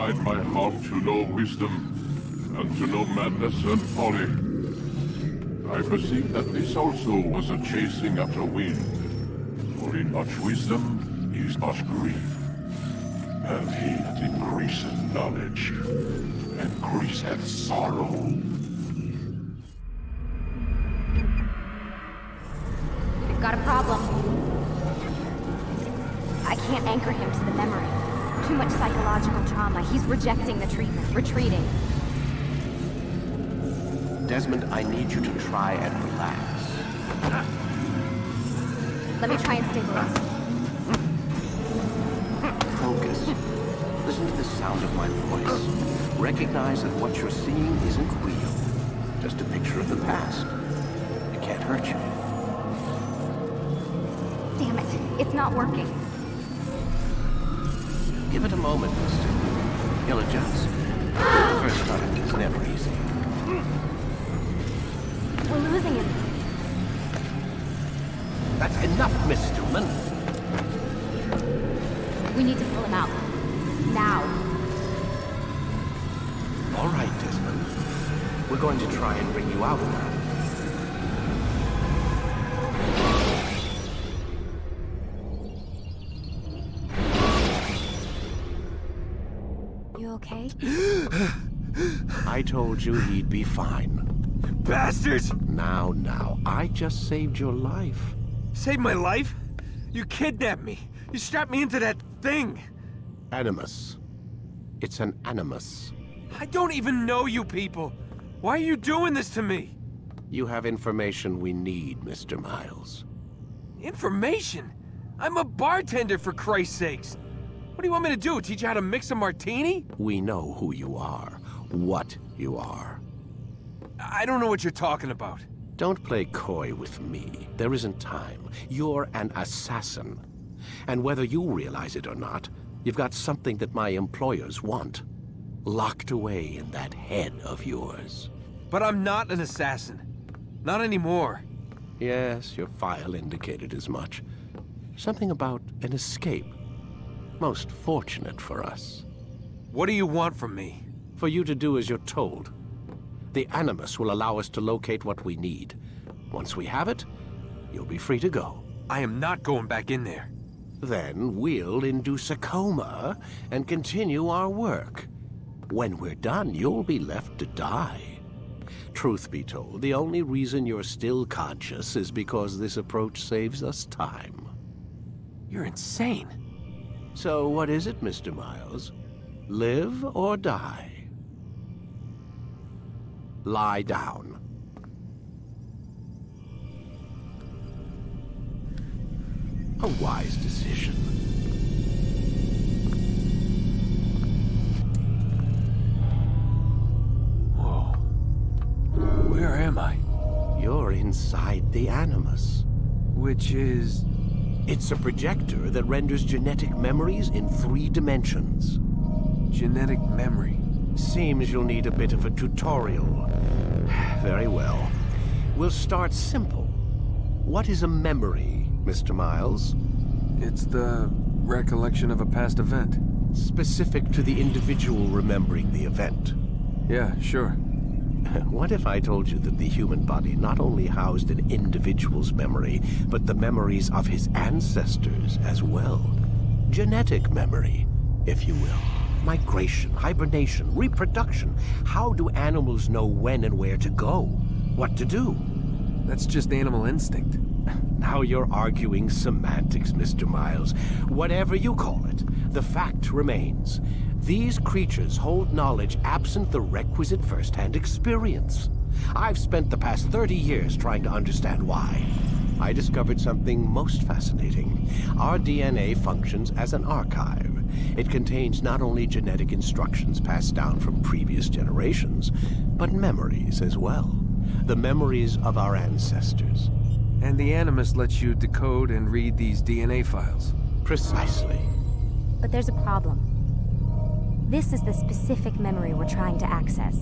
incline my heart to know wisdom, and to know madness and folly. I perceive that this also was a chasing after wind, for in much wisdom is much grief, and he that increaseth knowledge increaseth sorrow. We've got a problem. I can't anchor him to the memory. Too much psychological trauma. He's rejecting the treatment, retreating. Desmond, I need you to try and relax. Let me try and stabilize him. Focus. Listen to the sound of my voice. Recognize that what you're seeing isn't real. Just a picture of the past. It can't hurt you. Damn it, it's not working. Give it a moment, mister. He'll adjust. The first time is never easy. We're losing him. That's enough, Miss Stillman. We need to pull him out. Now. All right, Desmond. We're going to try and bring you out now. You okay? I told you he'd be fine. Bastards! Now, I just saved your life. Saved my life? You kidnapped me. You strapped me into that thing. Animus. It's an animus. I don't even know you people. Why are you doing this to me? You have information we need, Mr. Miles. Information? I'm a bartender, for Christ's sakes. What do you want me to do? Teach you how to mix a martini? We know who you are, what you are. I don't know what you're talking about. Don't play coy with me. There isn't time. You're an assassin. And whether you realize it or not, you've got something that my employers want. Locked away in that head of yours. But I'm not an assassin. Not anymore. Yes, your file indicated as much. Something about an escape. Most fortunate for us. What do you want from me? For you to do as you're told. The Animus will allow us to locate what we need. Once we have it, you'll be free to go. I am not going back in there. Then we'll induce a coma and continue our work. When we're done, you'll be left to die. Truth be told, the only reason you're still conscious is because this approach saves us time. You're insane. So what is it, Mr. Miles? Live or die? Lie down. A wise decision. Whoa. Where am I? You're inside the Animus. Which is... It's a projector that renders genetic memories in 3 dimensions. genetic memory. Seems you'll need a bit of a tutorial. Very well. We'll start simple. What is a memory, Mr. Miles? It's the recollection of a past event. Specific to the individual remembering the event. Yeah, sure. What if I told you that the human body not only housed an individual's memory, but the memories of his ancestors as well? Genetic memory, if you will. Migration, hibernation, reproduction. How do animals know when and where to go? What to do? That's just animal instinct. Now you're arguing semantics, Mr. Miles. Whatever you call it, the fact remains. These creatures hold knowledge absent the requisite first-hand experience. I've spent the past 30 years trying to understand why. I discovered something most fascinating. Our DNA functions as an archive. It contains not only genetic instructions passed down from previous generations, but memories as well. The memories of our ancestors. And the Animus lets you decode and read these DNA files. Precisely. But there's a problem. This is the specific memory we're trying to access.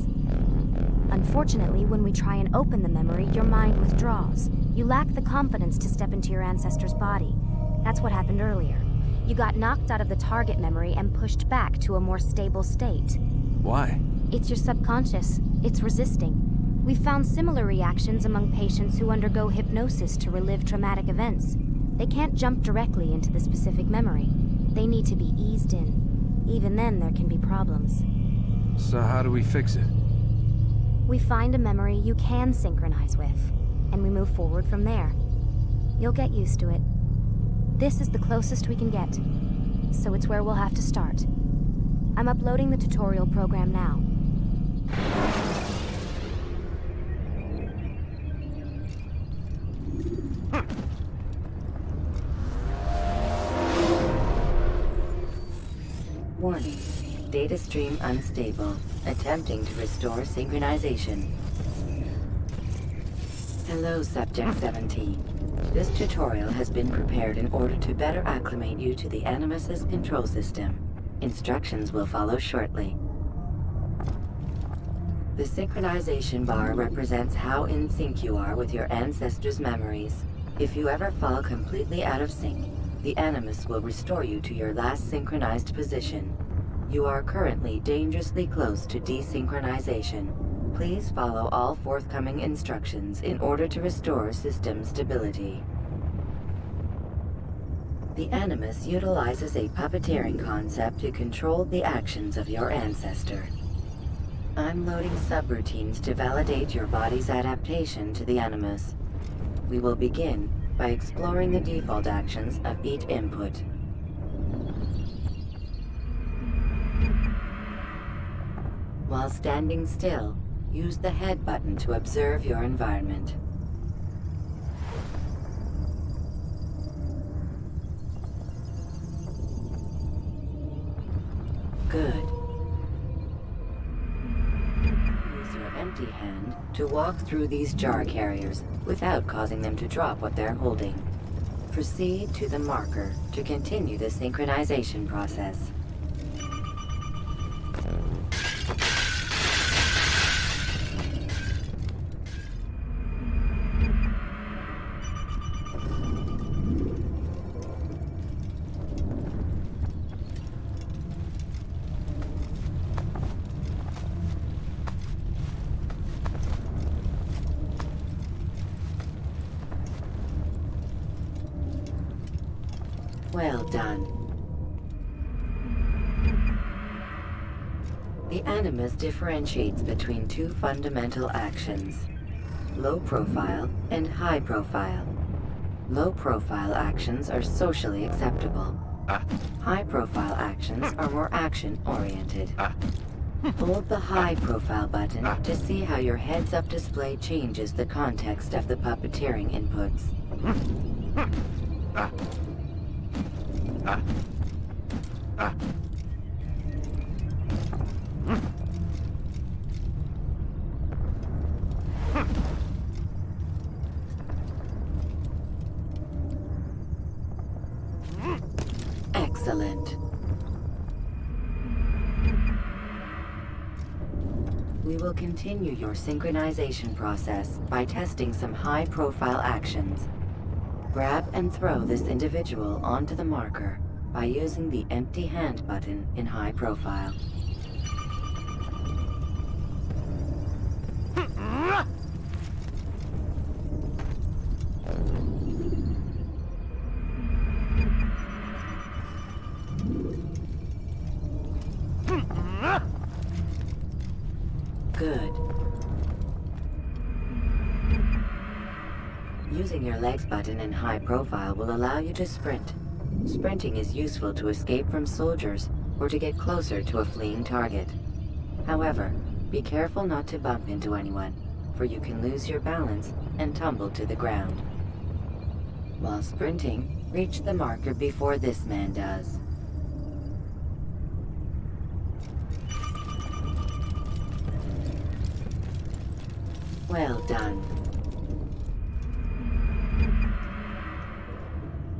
Unfortunately, when we try and open the memory, your mind withdraws. You lack the confidence to step into your ancestor's body. That's what happened earlier. You got knocked out of the target memory and pushed back to a more stable state. Why? It's your subconscious. It's resisting. We've found similar reactions among patients who undergo hypnosis to relive traumatic events. They can't jump directly into the specific memory. They need to be eased in. Even then, there can be problems. So how do we fix it? We find a memory you can synchronize with, and we move forward from there. You'll get used to it. This is the closest we can get, so it's where we'll have to start. I'm uploading the tutorial program now. Warning. Data stream unstable. Attempting to restore synchronization. Hello, Subject 17. This tutorial has been prepared in order to better acclimate you to the Animus's control system. Instructions will follow shortly. The synchronization bar represents how in sync you are with your ancestors' memories. If you ever fall completely out of sync, the Animus will restore you to your last synchronized position. You are currently dangerously close to desynchronization. Please follow all forthcoming instructions in order to restore system stability. The Animus utilizes a puppeteering concept to control the actions of your ancestor. I'm loading subroutines to validate your body's adaptation to the Animus. We will begin by exploring the default actions of each input. While standing still, use the head button to observe your environment. Good. Use your empty hand to walk through these jar carriers without causing them to drop what they're holding. Proceed to the marker to continue the synchronization process. Well done. The Animus differentiates between two fundamental actions: low profile and high profile. Low profile actions are socially acceptable. High profile actions are more action-oriented. Hold the high profile button to see how your heads-up display changes the context of the puppeteering inputs. Excellent. We will continue your synchronization process by testing some high-profile actions. Grab and throw this individual onto the marker by using the empty hand button in high profile. Good. Using your legs button in high profile will allow you to sprint. Sprinting is useful to escape from soldiers or to get closer to a fleeing target. However, be careful not to bump into anyone, for you can lose your balance and tumble to the ground. While sprinting, reach the marker before this man does. Well done.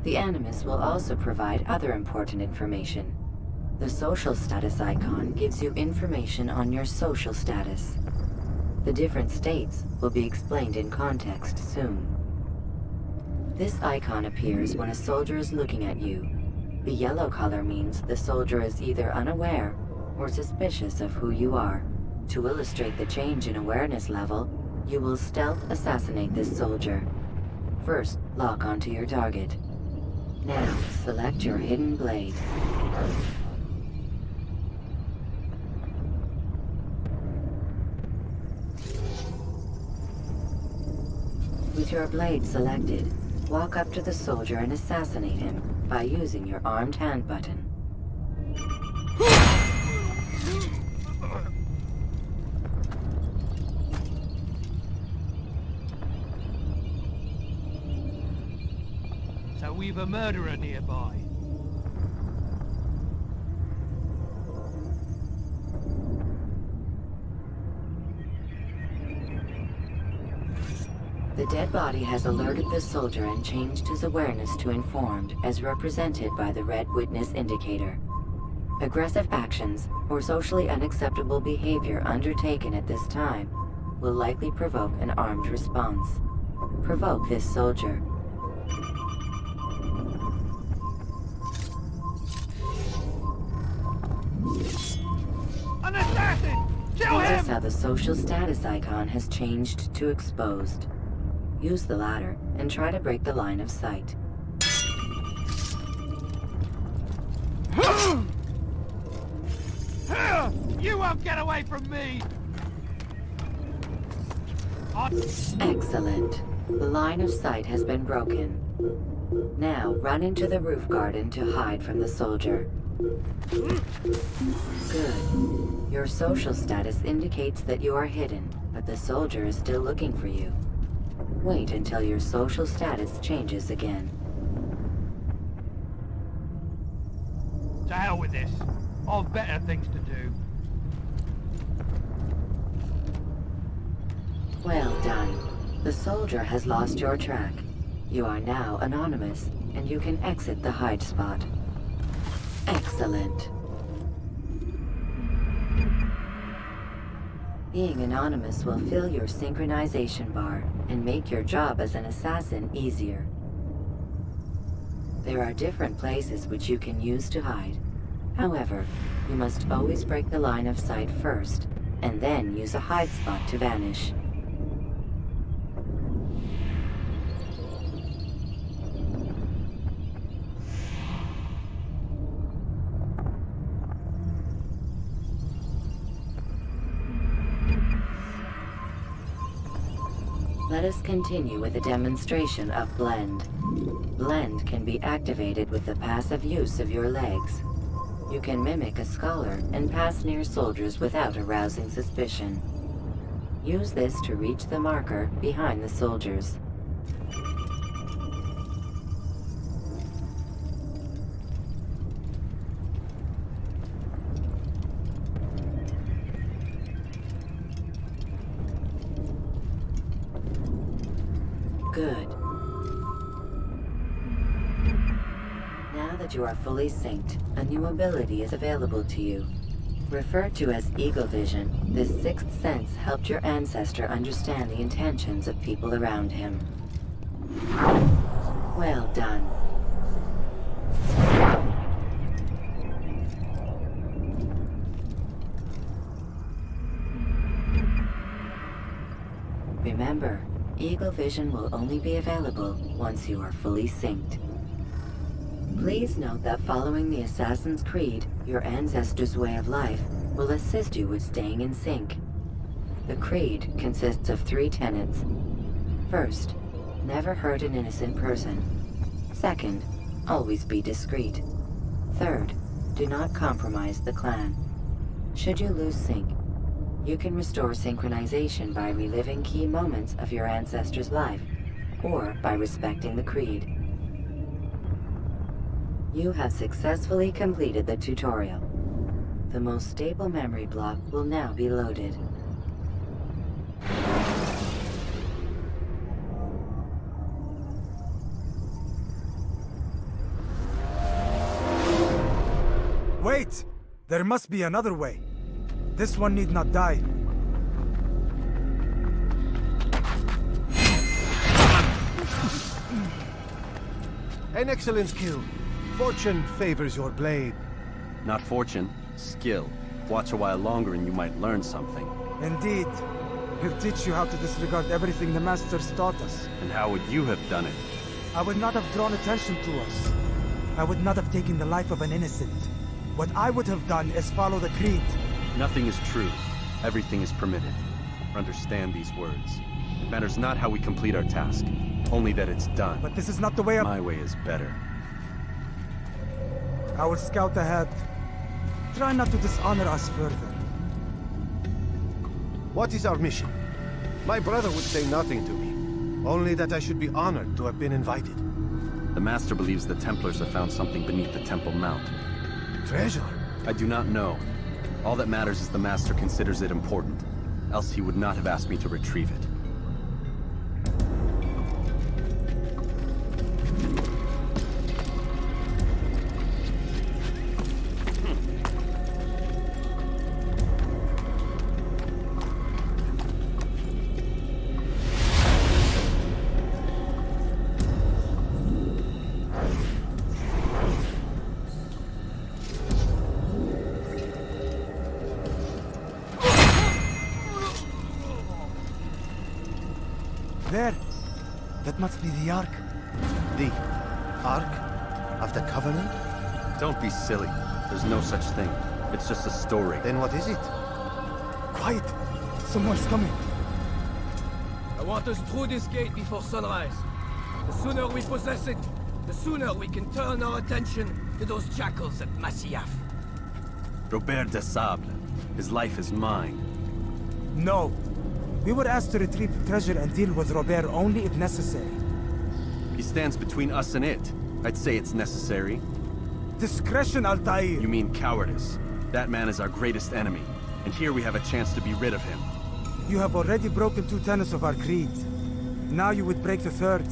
The Animus will also provide other important information. The social status icon gives you information on your social status. The different states will be explained in context soon. This icon appears when a soldier is looking at you. The yellow color means the soldier is either unaware or suspicious of who you are. To illustrate the change in awareness level, you will stealth assassinate this soldier. First, lock onto your target. Now, select your hidden blade. With your blade selected, walk up to the soldier and assassinate him by using your armed hand button. So we've a murderer nearby. The dead body has alerted the soldier and changed his awareness to informed, as represented by the red witness indicator. Aggressive actions or socially unacceptable behavior undertaken at this time will likely provoke an armed response. Provoke this soldier. An assassin! Kill Notice him! how the social status icon has changed to exposed. Use the ladder and try to break the line of sight. You won't get away from me! Excellent. The line of sight has been broken. Now run into the roof garden to hide from the soldier. Good. Your social status indicates that you are hidden, but the soldier is still looking for you. Wait until your social status changes again. To hell with this. I've better things to do. Well done. The soldier has lost your track. You are now anonymous, and you can exit the hide spot. Excellent. Being anonymous will fill your synchronization bar and make your job as an assassin easier. There are different places which you can use to hide. However, you must always break the line of sight first, and then use a hide spot to vanish. Let us continue with a demonstration of Blend. Blend can be activated with the passive use of your legs. You can mimic a scholar and pass near soldiers without arousing suspicion. Use this to reach the marker behind the soldiers. Good. Now that you are fully synced, a new ability is available to you. Referred to as Eagle Vision, this sixth sense helped your ancestor understand the intentions of people around him. Well done. Remember, Eagle Vision will only be available once you are fully synced. Please note that following the Assassin's Creed, your ancestors' way of life will assist you with staying in sync. The Creed consists of 3 tenets. First, never hurt an innocent person. Second, always be discreet. Third, do not compromise the clan. Should you lose sync, you can restore synchronization by reliving key moments of your ancestor's life, or by respecting the Creed. You have successfully completed the tutorial. The most stable memory block will now be loaded. Wait! There must be another way. This one need not die. An excellent skill. Fortune favors your blade. Not fortune, skill. Watch a while longer and you might learn something. Indeed. He'll teach you how to disregard everything the Masters taught us. And how would you have done it? I would not have drawn attention to us. I would not have taken the life of an innocent. What I would have done is follow the Creed. Nothing is true. Everything is permitted. Understand these words. It matters not how we complete our task, only that it's done. But this is not the way My way is better. I will scout ahead. Try not to dishonor us further. What is our mission? My brother would say nothing to me. Only that I should be honored to have been invited. The Master believes the Templars have found something beneath the Temple Mount. Treasure? I do not know. All that matters is the Master considers it important. Else he would not have asked me to retrieve it. There. That must be the Ark. The Ark of the Covenant? Don't be silly. There's no such thing. It's just a story. Then what is it? Quiet. Someone's coming. I want us through this gate before sunrise. The sooner we possess it, the sooner we can turn our attention to those jackals at Masyaf. Robert de Sable. His life is mine. No. We were asked to retrieve the treasure and deal with Robert only if necessary. He stands between us and it. I'd say it's necessary. Discretion, Altair! You mean cowardice. That man is our greatest enemy, and here we have a chance to be rid of him. You have already broken 2 tenets of our creed. Now you would break the 3rd.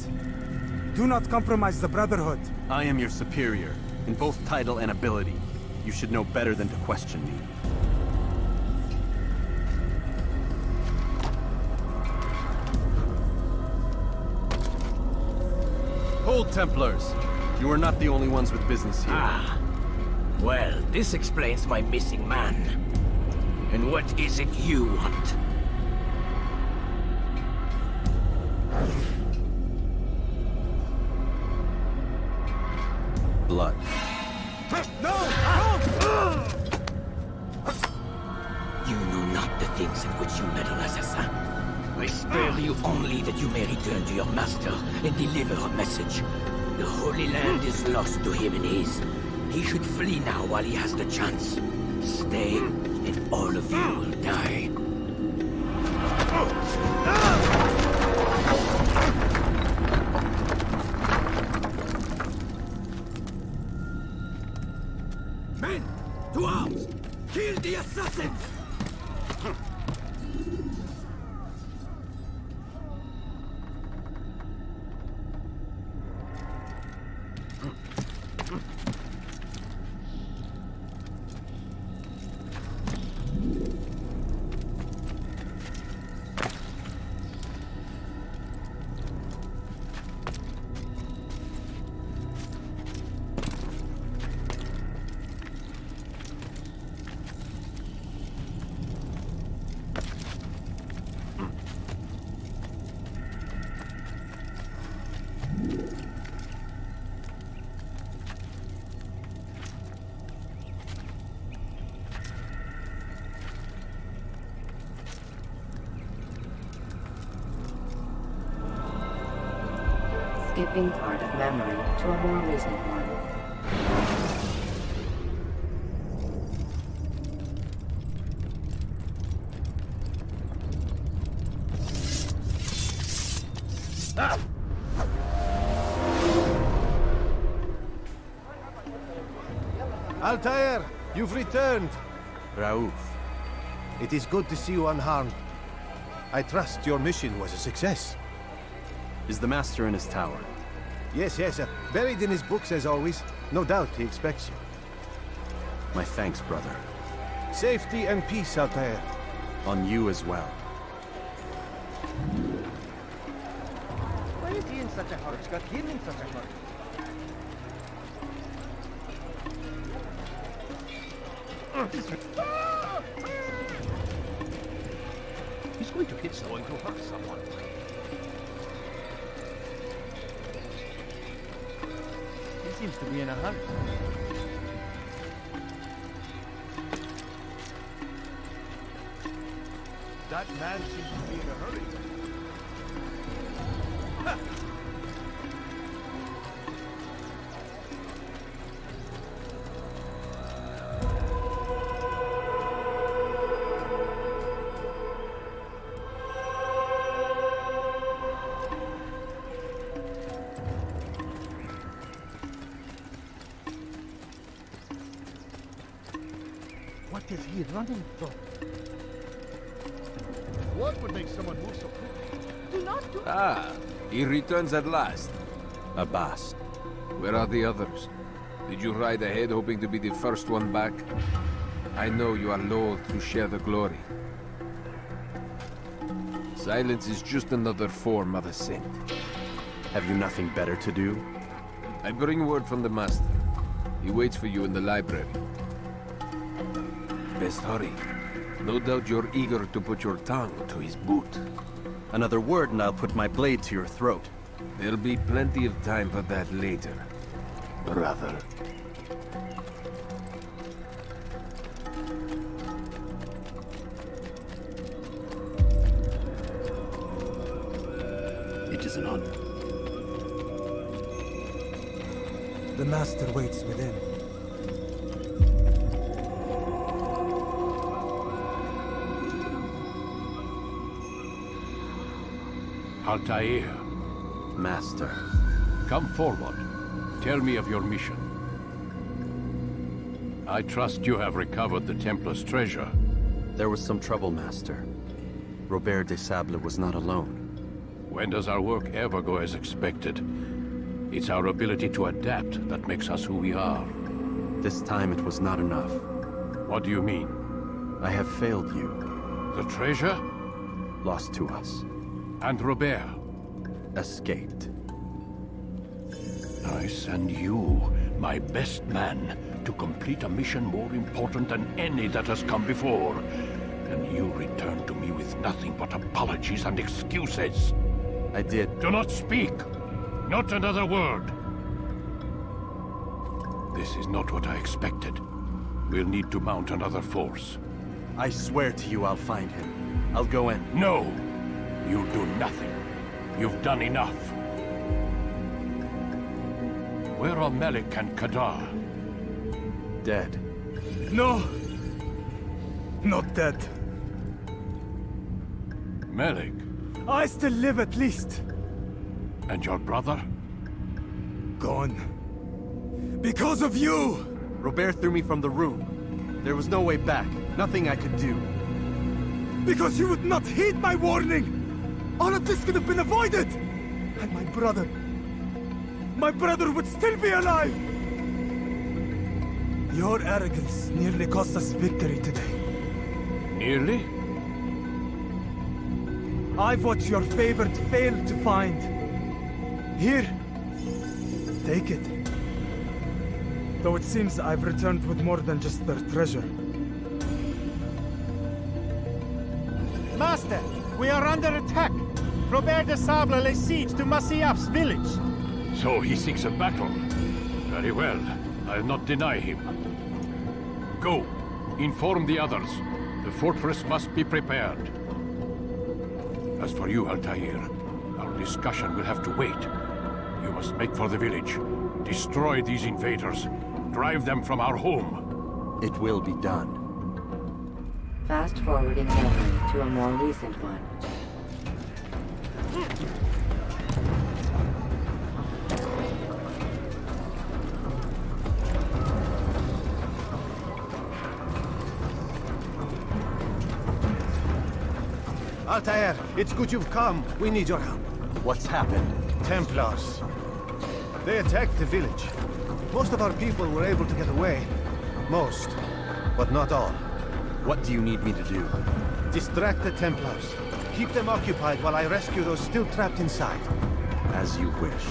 Do not compromise the Brotherhood. I am your superior, in both title and ability. You should know better than to question me. Hold, Templars! You are not the only ones with business here. Ah. Well, this explains my missing man. And what is it you want? Blood. No! You know not the things in which you meddle, assassin. I spare you only that you may return to your master and deliver a message. The Holy Land is lost to him and his. He should flee now while he has the chance. Stay, and all of you will die. Men, to arms! Kill the assassins! Skipping part of memory to a more recent one. Altair, you've returned. Raouf. It is good to see you unharmed. I trust your mission was a success. Is the Master in his tower? Yes, buried in his books as always. No doubt he expects you. My thanks, brother. Safety and peace, Altair. On you as well. Why is he in such a hurry? Got him in such a hurry. He's going to hit someone to hurt someone. He seems to be in a hurry. That man seems to be in a hurry. What is he running from? What would make someone move so quickly? Do not do... Ah, he returns at last. Abbas. Where are the others? Did you ride ahead hoping to be the first one back? I know you are loath to share the glory. Silence is just another form of assent. Have you nothing better to do? I bring word from the Master. He waits for you in the library. Best hurry. No doubt you're eager to put your tongue to his boot. Another word and I'll put my blade to your throat. There'll be plenty of time for that later, brother. It is an honor. The Master waits within. Altair, Master. come forward. Tell me of your mission. I trust you have recovered the Templar's treasure. There was some trouble, Master. Robert de Sable was not alone. When does our work ever go as expected? It's our ability to adapt that makes us who we are. This time it was not enough. What do you mean? I have failed you. The treasure? Lost to us. And Robert? Escaped. I send you, my best man, to complete a mission more important than any that has come before. And you return to me with nothing but apologies and excuses. I did. Do not speak! Not another word! This is not what I expected. We'll need to mount another force. I swear to you I'll find him. I'll go in. No! You'll do nothing. You've done enough. Where are Melik and Kadar? Dead. No! Not dead. Melik? I still live at least. And your brother? Gone. Because of you! Robert threw me from the room. There was no way back. Nothing I could do. Because you would not heed my warning! All of this could have been avoided! And my brother would still be alive! Your arrogance nearly cost us victory today. Nearly? I've what your favorite failed to find. Here, take it. Though it seems I've returned with more than just their treasure. Master, we are under attack. Robert de Sable lays siege to Masyaf's village. So he seeks a battle. Very well. I'll not deny him. Go. Inform the others. The fortress must be prepared. As for you, Altair, our discussion will have to wait. You must make for the village. Destroy these invaders. Drive them from our home. It will be done. Fast forwarding memory to a more recent one. Altair, it's good you've come. We need your help. What's happened? Templars. They attacked the village. Most of our people were able to get away. Most, but not all. What do you need me to do? Distract the Templars. Keep them occupied while I rescue those still trapped inside. As you wish.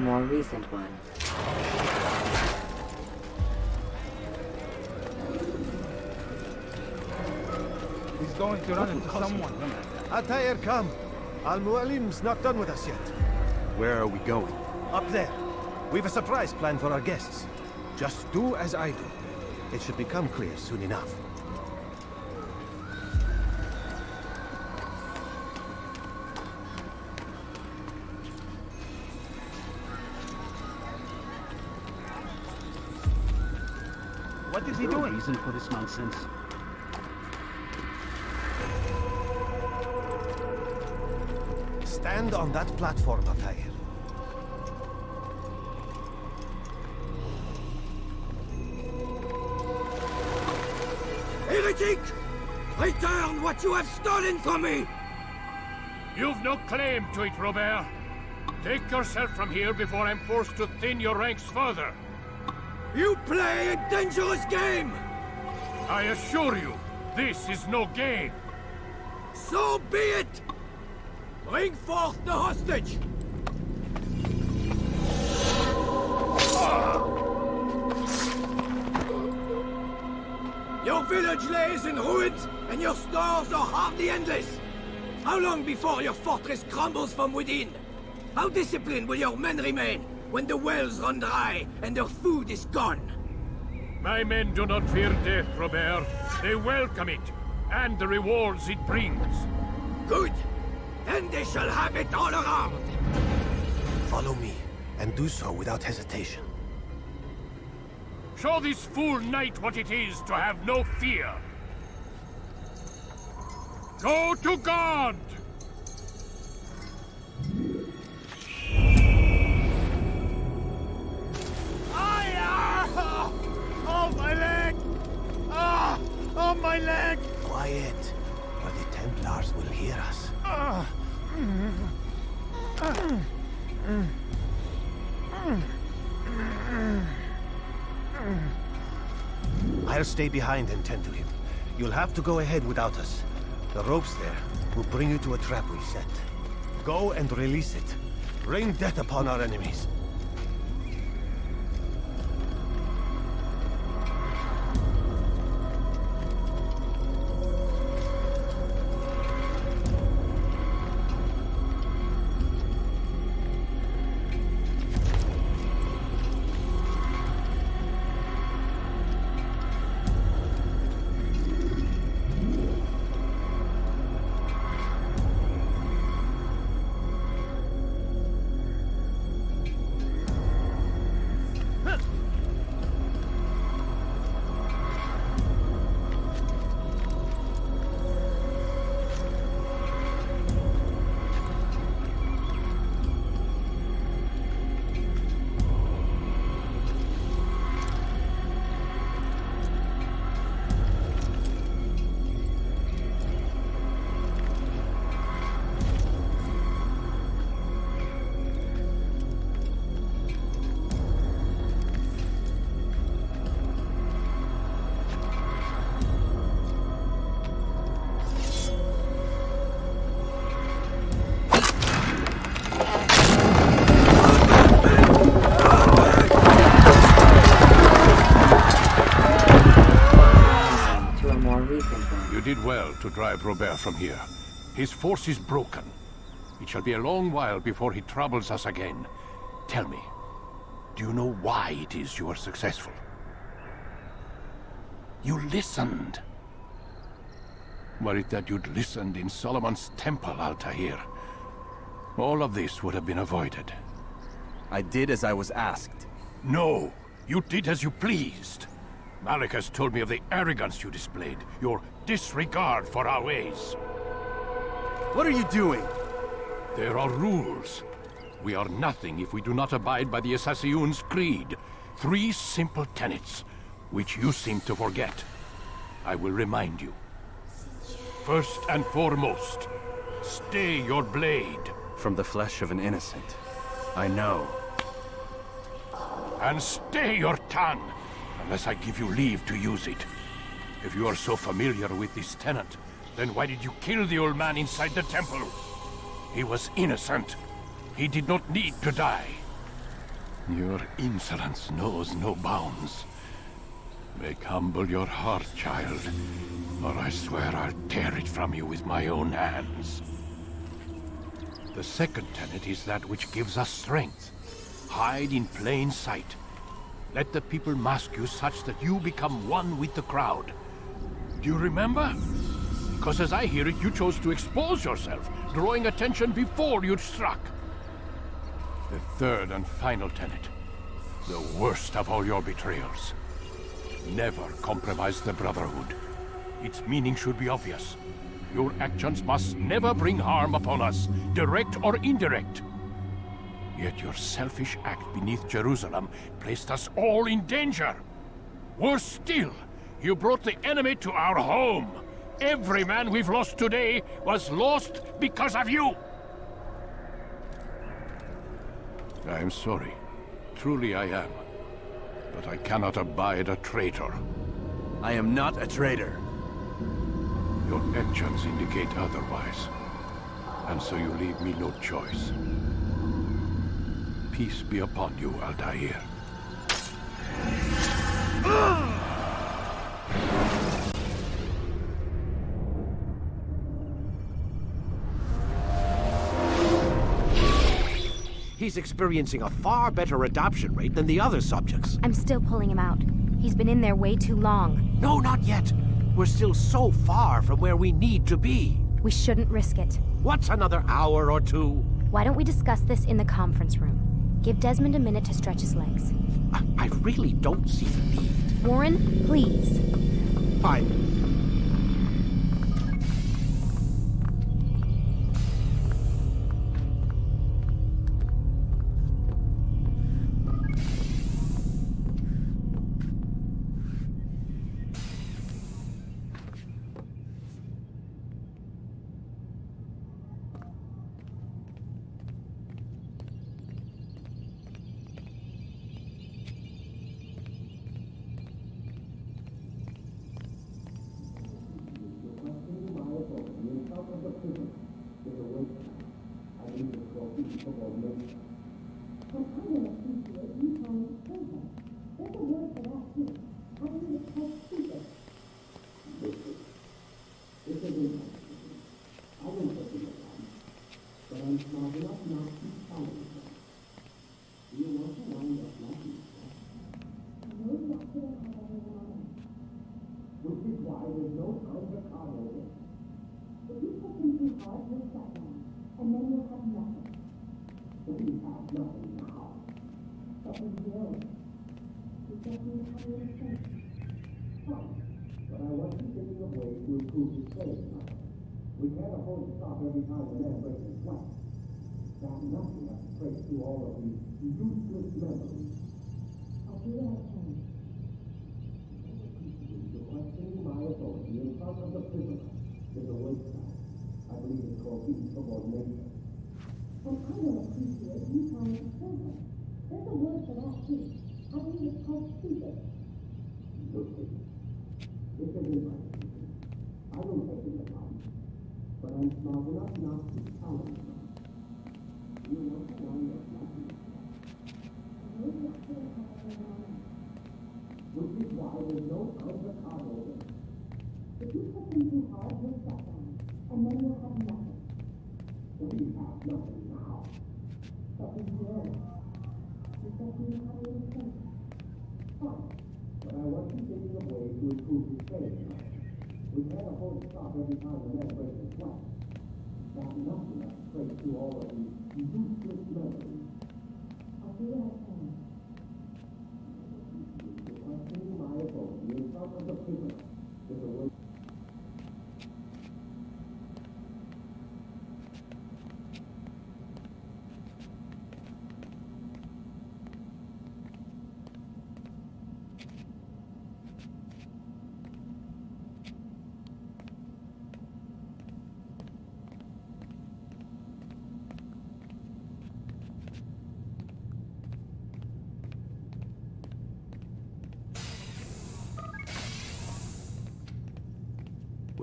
more recent one. He's going to run into someone. Altair, come. Al-Mualim's not done with us yet. Where are we going? Up there. We've a surprise plan for our guests. Just do as I do. It should become clear soon enough. What is he doing? Reason for this nonsense. Stand on that platform, Altair. Heretic! Return what you have stolen from me! You've no claim to it, Robert. Take yourself from here before I'm forced to thin your ranks further. You play a dangerous game! I assure you, this is no game. So be it! Bring forth the hostage! Your village lays in ruins, and your stores are hardly endless. How long before your fortress crumbles from within? How disciplined will your men remain when the wells run dry and their food is gone? My men do not fear death, Robert. They welcome it, and the rewards it brings. Good. Then they shall have it all around. Follow me, and do so without hesitation. Show this fool knight what it is to have no fear. Go to God! Oh, my leg! Ah! Oh, my leg! Quiet, or the Templars will hear us. I'll stay behind and tend to him. You'll have to go ahead without us. The ropes there will bring you to a trap we set. Go and release it. Rain death upon our enemies. To drive Robert from here. His force is broken. It shall be a long while before he troubles us again. Tell me, do you know why it is you are successful? You listened. Were it that you'd listened in Solomon's temple, Altair, all of this would have been avoided. I did as I was asked. No, you did as you pleased. Malik has told me of the arrogance you displayed, your disregard for our ways. What are you doing? There are rules. We are nothing if we do not abide by the Assassin's Creed. 3 simple tenets, which you seem to forget. I will remind you. First and foremost, stay your blade. From the flesh of an innocent. I know. And stay your tongue, unless I give you leave to use it. If you are so familiar with this tenet, then why did you kill the old man inside the temple? He was innocent. He did not need to die. Your insolence knows no bounds. Make humble your heart, child, or I swear I'll tear it from you with my own hands. The second tenet is that which gives us strength. Hide in plain sight. Let the people mask you such that you become one with the crowd. Do you remember? Because as I hear it, you chose to expose yourself, drawing attention before you'd struck. The third and final tenet. The worst of all your betrayals. Never compromise the Brotherhood. Its meaning should be obvious. Your actions must never bring harm upon us, direct or indirect. Yet your selfish act beneath Jerusalem placed us all in danger. Worse still, you brought the enemy to our home. Every man we've lost today was lost because of you. I am sorry. Truly I am. But I cannot abide a traitor. I am not a traitor. Your actions indicate otherwise. And so you leave me no choice. Peace be upon you, Altair. He's experiencing a far better adoption rate than the other subjects. I'm still pulling him out. He's been in there way too long. No, not yet. We're still so far from where we need to be. We shouldn't risk it. What's another hour or two? Why don't we discuss this in the conference room? Give Desmond a minute to stretch his legs. I really don't see the need. Warren, please. Fine.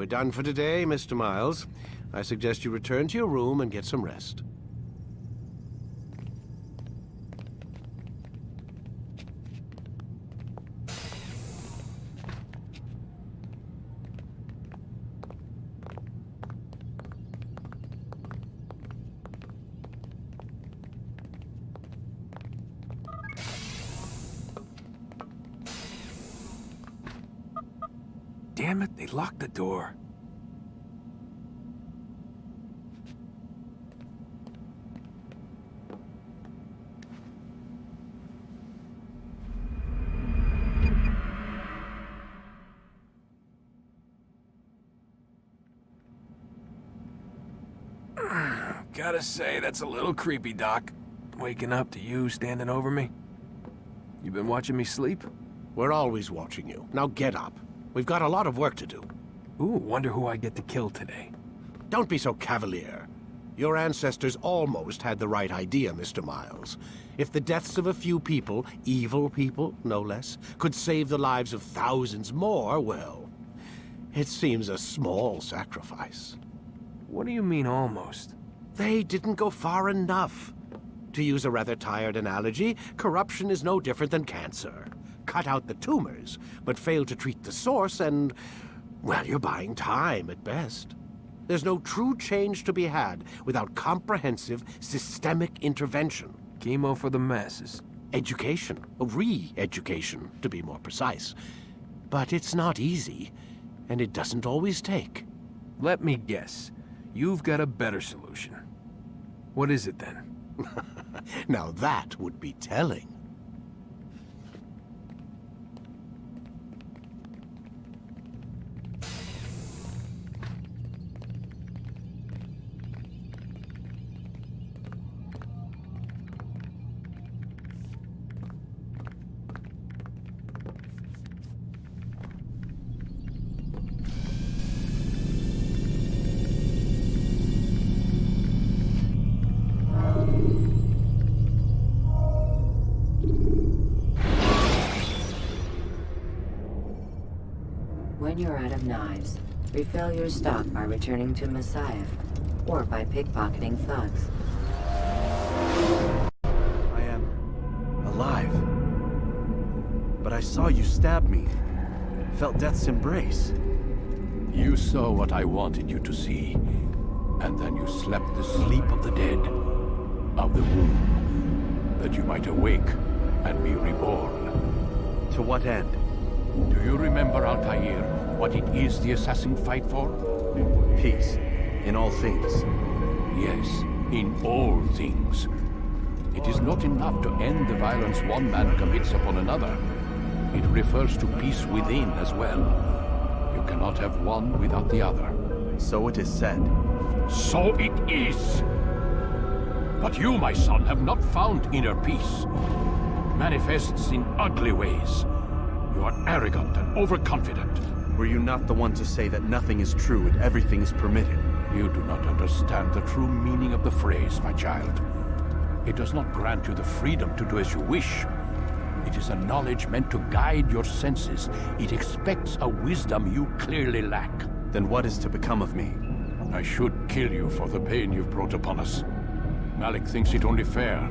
We're done for today, Mr. Miles. I suggest you return to your room and get some rest. Damn it, they locked the door. Gotta say, that's a little creepy, Doc. Waking up to you standing over me. You been watching me sleep? We're always watching you. Now get up. We've got a lot of work to do. Ooh, wonder who I get to kill today. Don't be so cavalier. Your ancestors almost had the right idea, Mr. Miles. If the deaths of a few people, evil people, no less, could save the lives of thousands more, well, it seems a small sacrifice. What do you mean, almost? They didn't go far enough. To use a rather tired analogy, corruption is no different than cancer. Cut out the tumors, but fail to treat the source and, well, you're buying time at best. There's no true change to be had without comprehensive, systemic intervention. Chemo for the masses. Education, re-education, to be more precise. But it's not easy, and it doesn't always take. Let me guess. You've got a better solution. What is it then? Now that would be telling. When you're out of knives, refill your stock by returning to Messiah, or by pickpocketing thugs. I am alive. But I saw you stab me. Felt death's embrace. You saw what I wanted you to see, and then you slept the sleep of the dead, of the womb, that you might awake and be reborn. To what end? Do you remember, Altair, what it is the assassin fight for? Peace. In all things. Yes, in all things. It is not enough to end the violence one man commits upon another. It refers to peace within as well. You cannot have one without the other. So it is said. So it is! But you, my son, have not found inner peace. Manifests in ugly ways. You are arrogant and overconfident. Were you not the one to say that nothing is true and everything is permitted? You do not understand the true meaning of the phrase, my child. It does not grant you the freedom to do as you wish. It is a knowledge meant to guide your senses. It expects a wisdom you clearly lack. Then what is to become of me? I should kill you for the pain you've brought upon us. Malik thinks it only fair.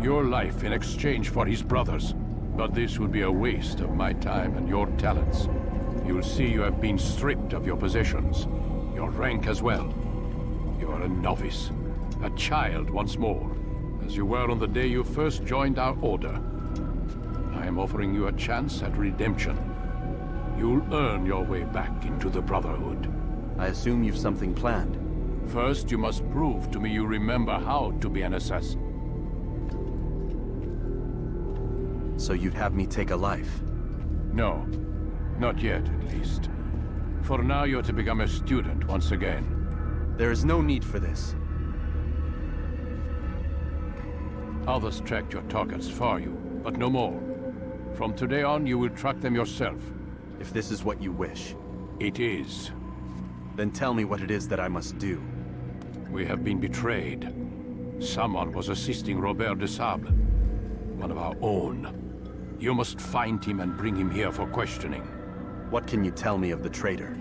Your life in exchange for his brother's. But this would be a waste of my time and your talents. You'll see you have been stripped of your possessions, your rank as well. You are a novice, a child once more, as you were on the day you first joined our order. I am offering you a chance at redemption. You'll earn your way back into the Brotherhood. I assume you've something planned. First, you must prove to me you remember how to be an assassin. So you'd have me take a life? No. Not yet, at least. For now, you're to become a student once again. There is no need for this. Others tracked your targets for you, but no more. From today on, you will track them yourself. If this is what you wish. It is. Then tell me what it is that I must do. We have been betrayed. Someone was assisting Robert de Sable, one of our own. You must find him and bring him here for questioning. What can you tell me of the traitor?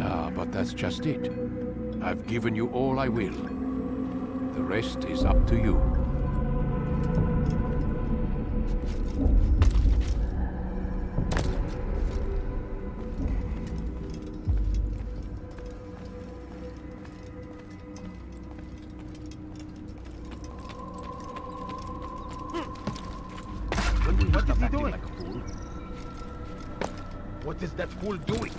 Ah, but that's just it. I've given you all I will. The rest is up to you. What is he doing? What is that fool doing?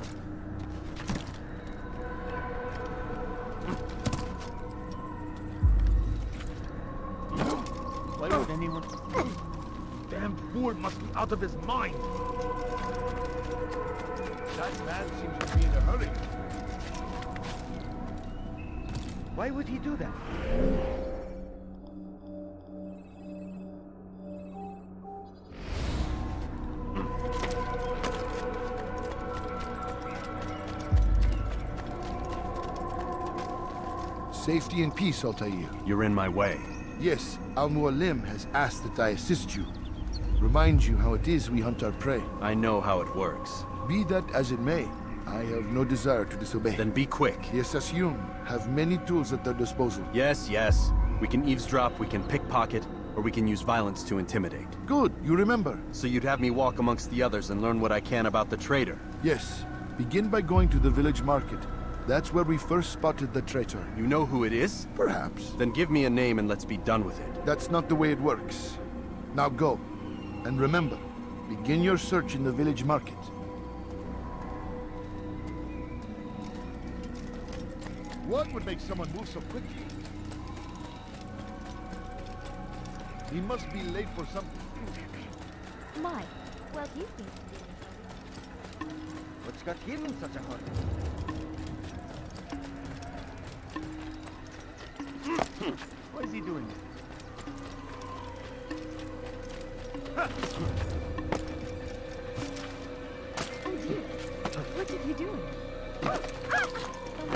anyone? Damn fool must be out of his mind. That man seems to be in a hurry. Why would he do that? Safety and peace, Altair. You're in my way. Yes, Al-Mualim has asked that I assist you. Remind you how it is we hunt our prey. I know how it works. Be that as it may, I have no desire to disobey. Then be quick. The Assassin have many tools at their disposal. Yes, yes. We can eavesdrop, we can pickpocket, or we can use violence to intimidate. Good, you remember. So you'd have me walk amongst the others and learn what I can about the traitor? Yes. Begin by going to the village market. That's where we first spotted the traitor. You know who it is? Perhaps. Then give me a name and let's be done with it. That's not the way it works. Now go. And remember, begin your search in the village market. What would make someone move so quickly? He must be late for something. My, well, you've been... What's got him in such a hurry? What is he doing? Oh dear, what did he do? The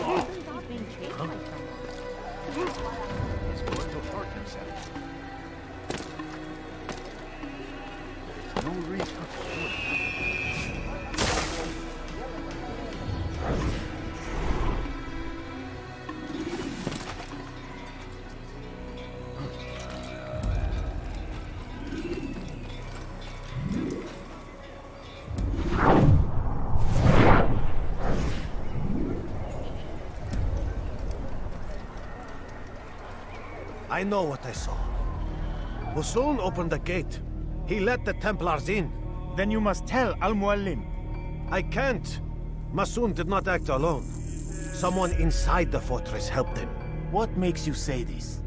husband's not being chased by someone. He's going to hurt himself. There's no reason for it. I know what I saw. Hussein opened the gate. He let the Templars in. Then you must tell Al-Mualim. I can't. Masoon did not act alone. Someone inside the fortress helped him. What makes you say this?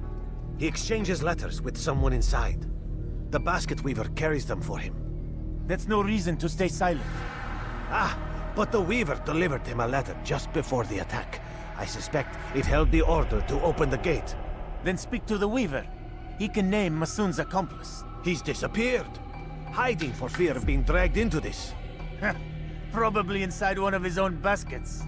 He exchanges letters with someone inside. The basket weaver carries them for him. That's no reason to stay silent. Ah, but the weaver delivered him a letter just before the attack. I suspect it held the order to open the gate. Then speak to the weaver. He can name Masoon's accomplice. He's disappeared. Hiding for fear of being dragged into this. Probably inside one of his own baskets.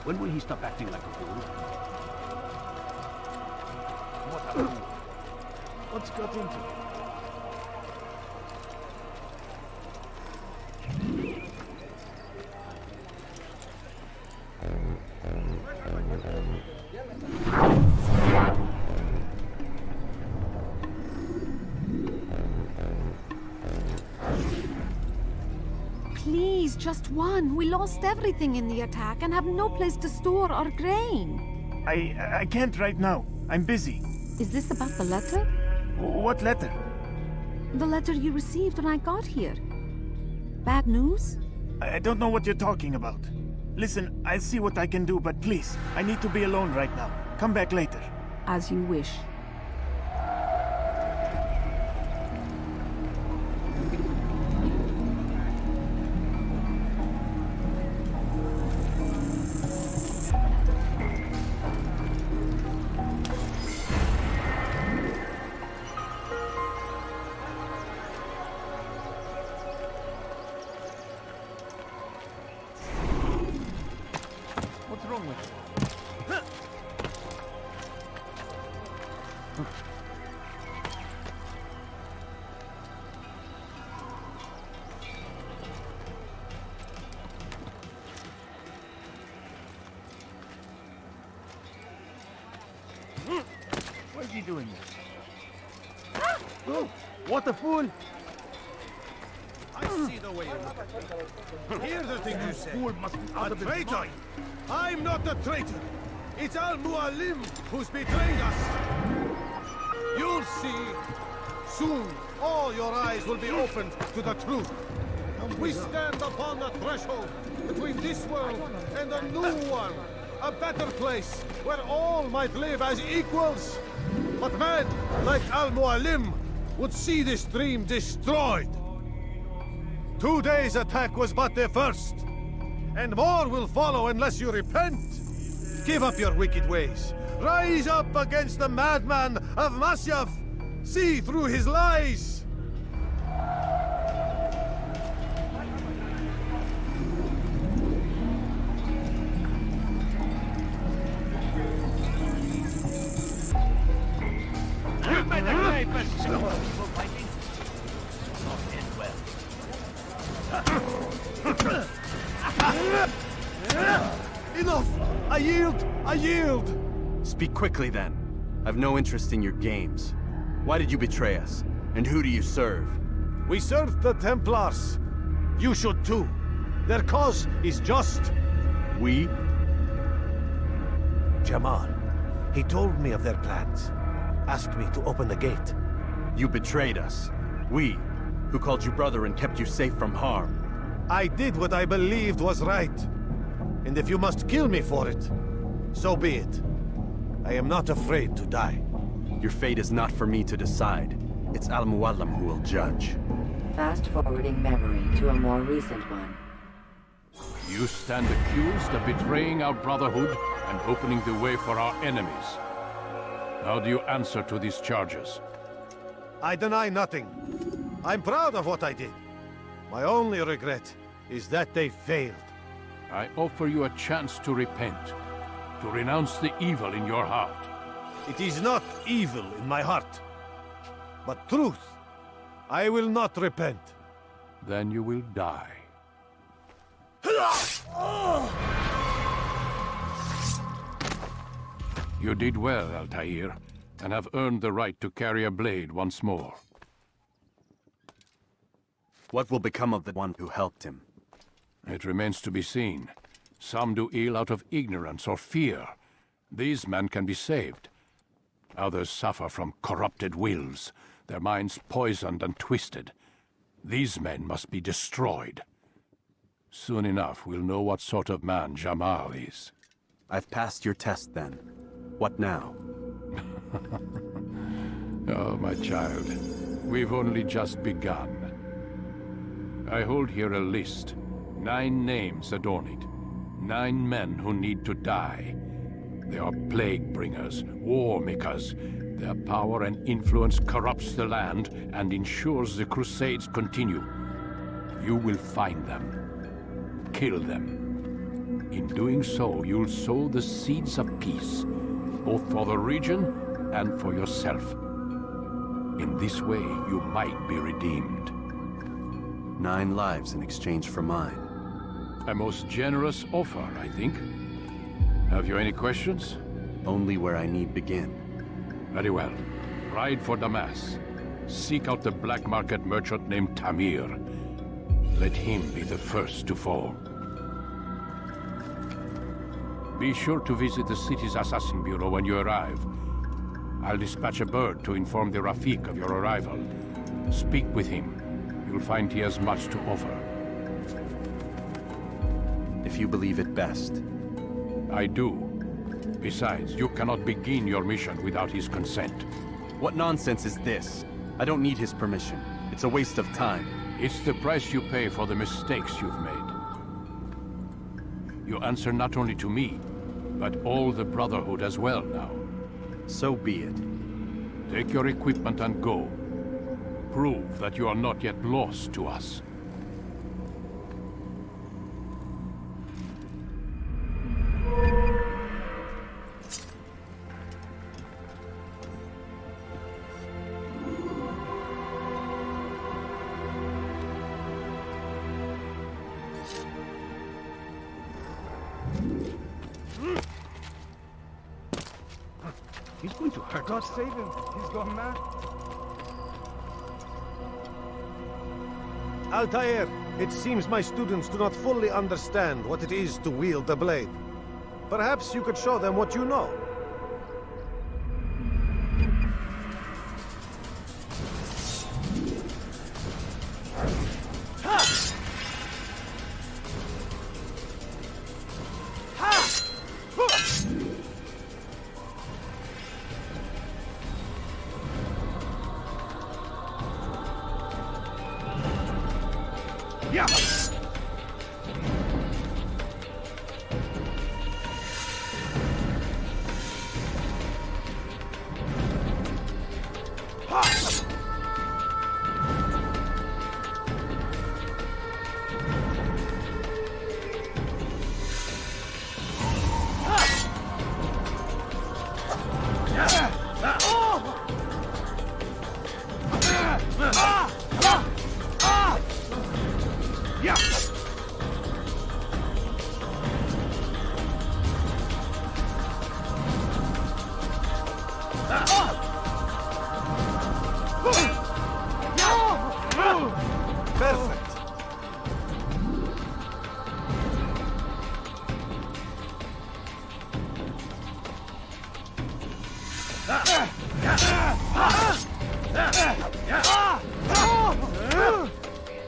When will he stop acting like a fool? What a fool. What's got into him? Please, just one. We lost everything in the attack and have no place to store our grain. I can't right now. I'm busy. Is this about the letter? What letter? The letter you received when I got here. Bad news? I don't know what you're talking about. Listen, I'll see what I can do, but please, I need to be alone right now. Come back later. As you wish. What's wrong with you? What is he doing? Oh, what a fool! I see the way you look at me. Hear the thing you say. A traitor! I'm not a traitor! It's Al-Mualim who's betrayed us! You'll see. Soon, all your eyes will be opened to the truth. We stand upon the threshold between this world and a new one. A better place where all might live as equals. But men like Al-Mualim would see this dream destroyed. Today's attack was but the first. And more will follow unless you repent. Give up your wicked ways. Rise up against the madman of Masyaf. See through his lies. Who made the papers? People fighting. Not end well. Enough! I yield! I yield! Speak quickly, then. I've no interest in your games. Why did you betray us? And who do you serve? We serve the Templars. You should too. Their cause is just. We? Jamal. He told me of their plans. Asked me to open the gate. You betrayed us. We, who called you brother and kept you safe from harm. I did what I believed was right. And if you must kill me for it, so be it. I am not afraid to die. Your fate is not for me to decide. It's Al-Mualim who will judge. Fast-forwarding memory to a more recent one. You stand accused of betraying our brotherhood and opening the way for our enemies. How do you answer to these charges? I deny nothing. I'm proud of what I did. My only regret is that they failed. I offer you a chance to repent, to renounce the evil in your heart. It is not evil in my heart, but truth. I will not repent. Then you will die. You did well, Altair, and have earned the right to carry a blade once more. What will become of the one who helped him? It remains to be seen. Some do ill out of ignorance or fear. These men can be saved. Others suffer from corrupted wills, their minds poisoned and twisted. These men must be destroyed. Soon enough, we'll know what sort of man Jamal is. I've passed your test, then. What now? Oh, my child. We've only just begun. I hold here a list. 9 names adorn it. 9 men who need to die. They are plague bringers, war makers. Their power and influence corrupts the land and ensures the Crusades continue. You will find them. Kill them. In doing so, you'll sow the seeds of peace, both for the region and for yourself. In this way, you might be redeemed. 9 lives in exchange for mine. A most generous offer, I think. Have you any questions? Only where I need begin. Very well. Ride for Damas. Seek out the black market merchant named Tamir. Let him be the first to fall. Be sure to visit the city's assassin bureau when you arrive. I'll dispatch a bird to inform the Rafik of your arrival. Speak with him. You'll find he has much to offer. If you believe it best. I do. Besides, you cannot begin your mission without his consent. What nonsense is this? I don't need his permission. It's a waste of time. It's the price you pay for the mistakes you've made. You answer not only to me, but all the Brotherhood as well now. So be it. Take your equipment and go. Prove that you are not yet lost to us. He's going to hurt God save him. He's gone mad. Altair, it seems my students do not fully understand what it is to wield the blade. Perhaps you could show them what you know.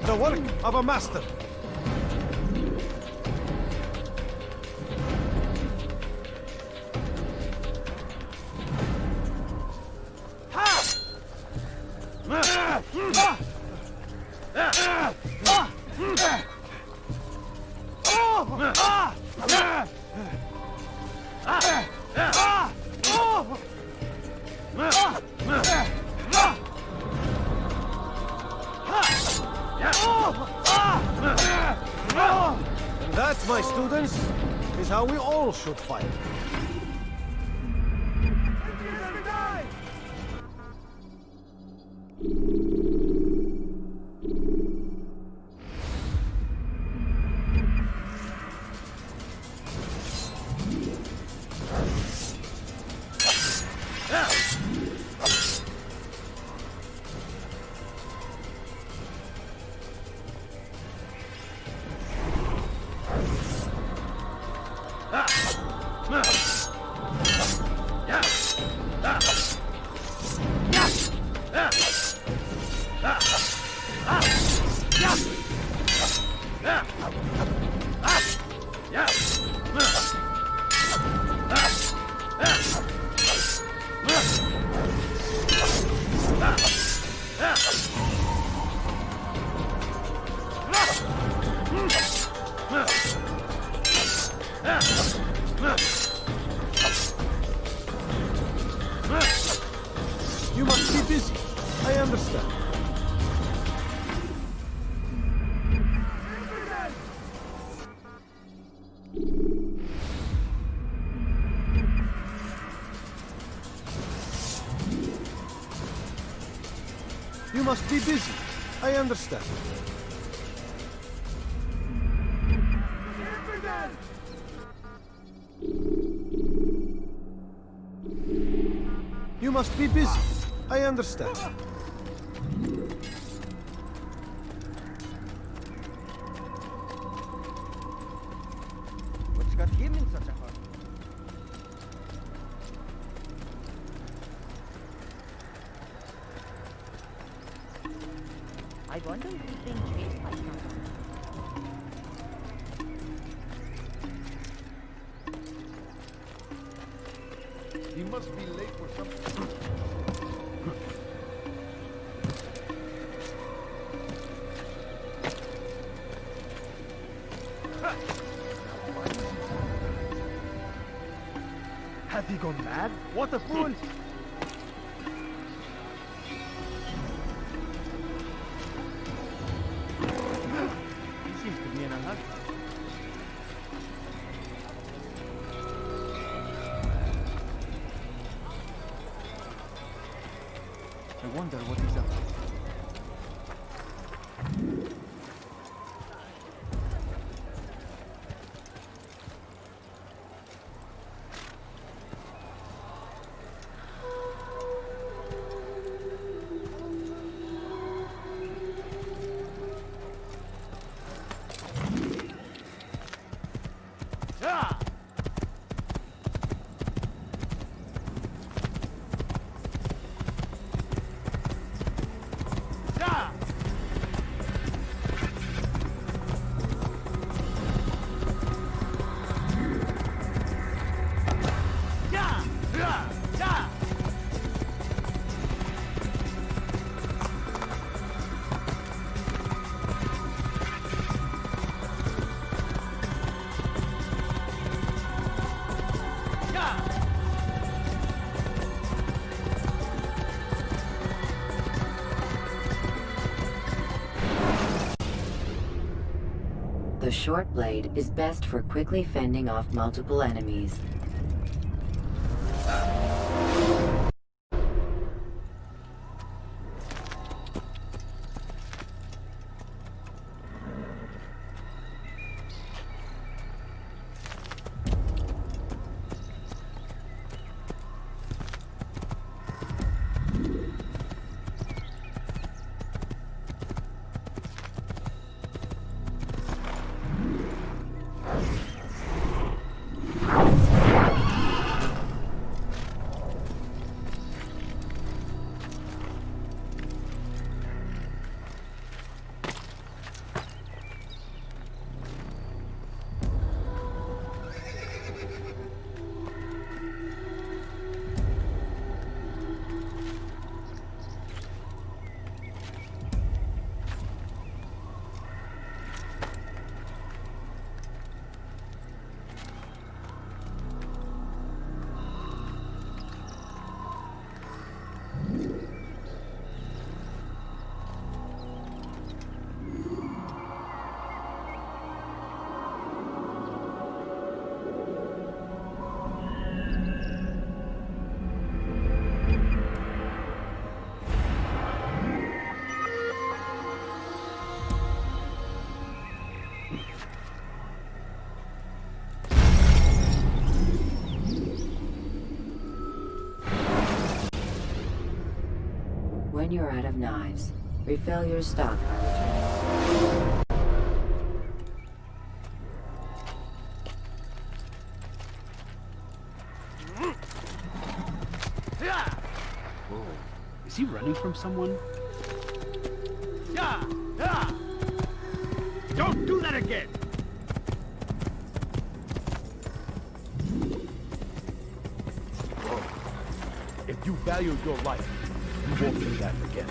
The work of a master. And that, my students, is how we all should fight. You must be busy. I understand. You must be busy. I understand. You must be busy. I understand. What's got him in such a hurry? I wonder if he's being chased by someone. He must be late for something. Has he gone mad? What a fool! He seems to be in a hurry. I wonder what he's up to. The short blade is best for quickly fending off multiple enemies. When you're out of knives, refill your stock by returning. Whoa. Is he running from someone? Don't do that again! Whoa. If you value your life, you won't do that again.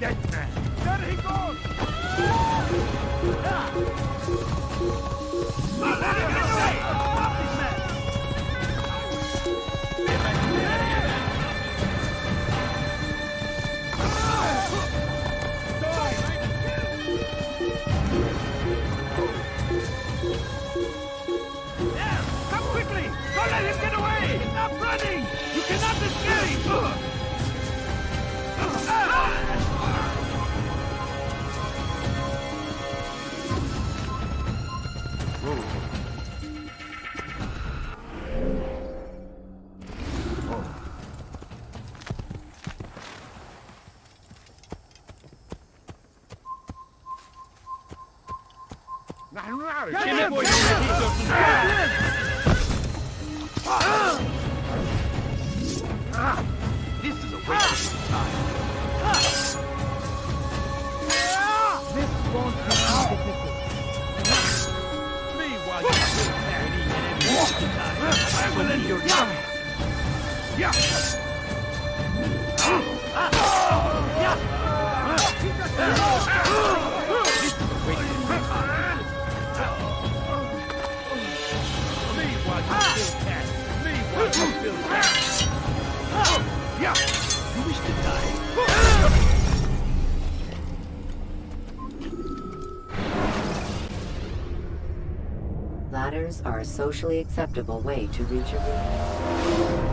dead man. There he goes! Let him get away! Stop this man! Yeah, come quickly! Don't let him get away! Stop running! You cannot escape! This is a waste of time. This won't be difficult. Me while you're still carrying I will end your life. You wish to die? Ladders are a socially acceptable way to reach a room.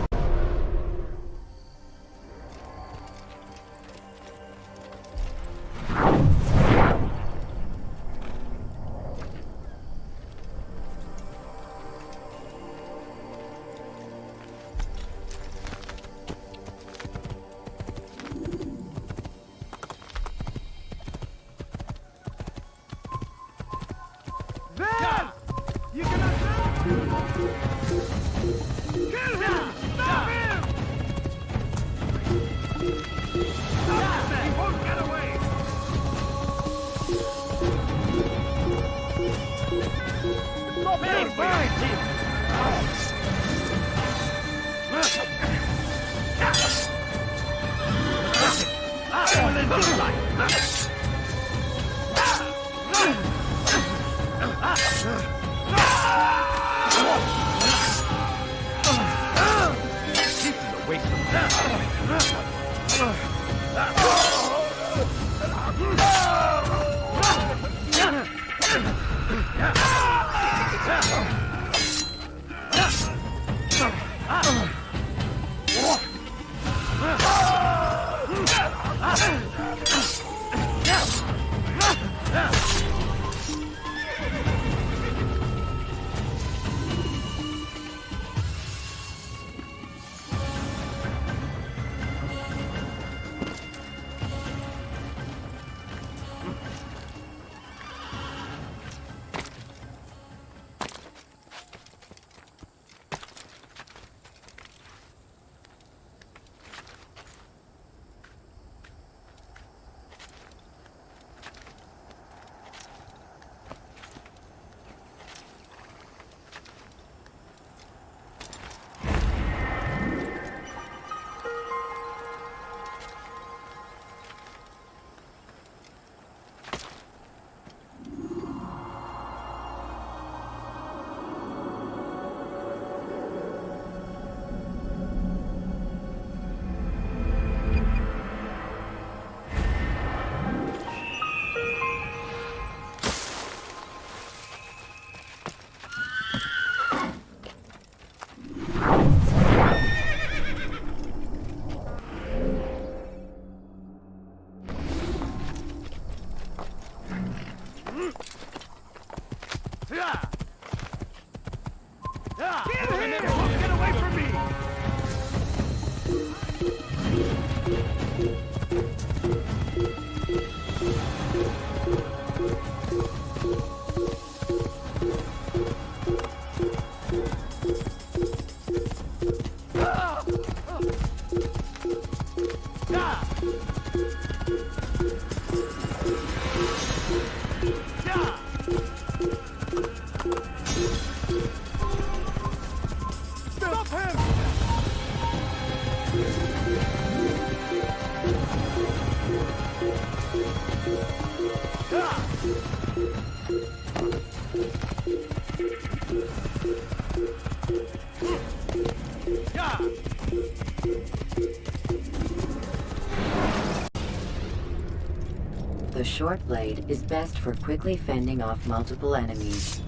The short blade is best for quickly fending off multiple enemies.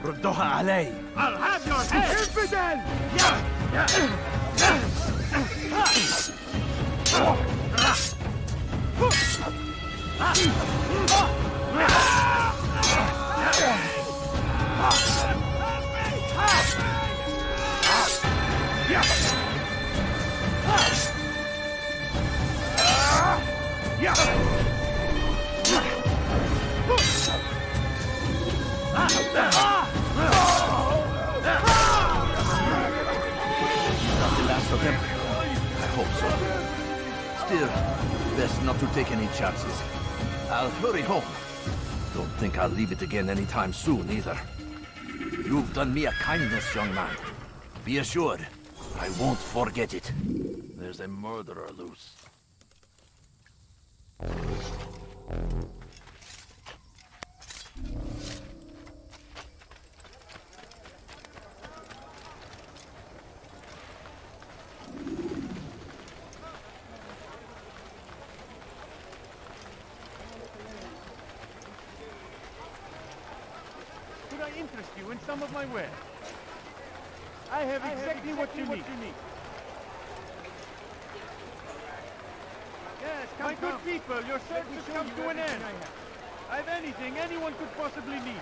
ردوها علي. I'll have your head. Infidel! Of him? I hope so. Still, best not to take any chances. I'll hurry home. Don't think I'll leave it again anytime soon, either. You've done me a kindness, young man. Be assured, I won't forget it. There's a murderer loose. Could I interest you in some of my wares? I have exactly what you need. Yes, my good people, your search has come to an end. I have anything anyone could possibly need.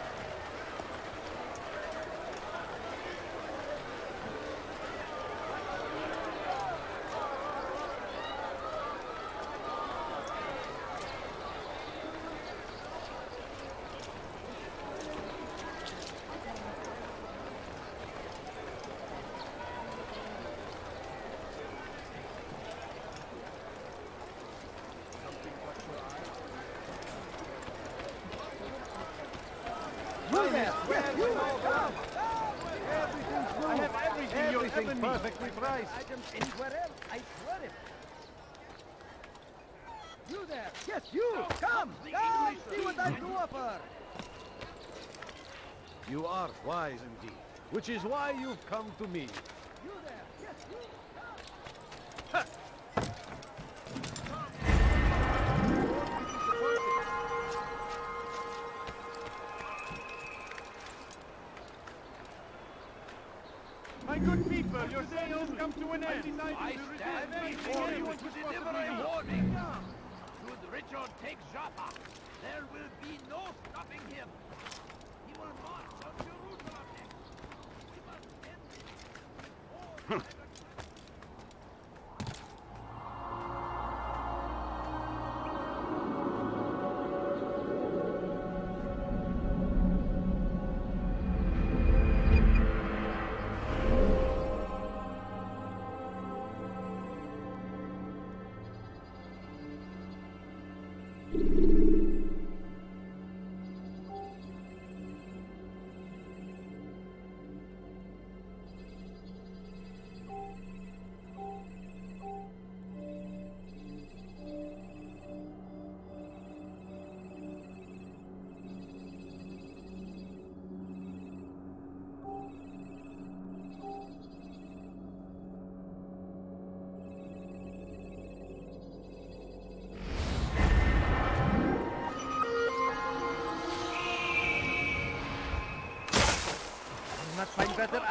I have everything you'll ever need. Perfectly priced. Items anywhere else, I swear it. You there! Yes, you! Come! Come! See what I do offer! You are wise indeed, which is why you've come to me. You there! Yes, you! Come! My good people, your sales come to an end. I stand before you to deliver a warning. Should Richard take Jaffa, there will be no stopping him. He will march on Jerusalem next. We must end this before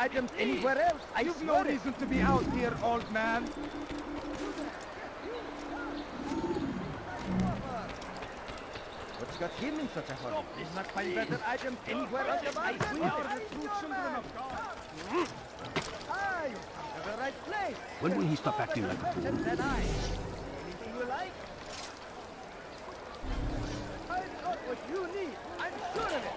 items anywhere else. You've no reason to be out here, old man. What's got him in such a hurry? Did not find better items anywhere else. We are the true children of God. Ah, you come to the right place. When will he stop acting like a fool? Then anything you like? I've got what you need. I'm sure of it.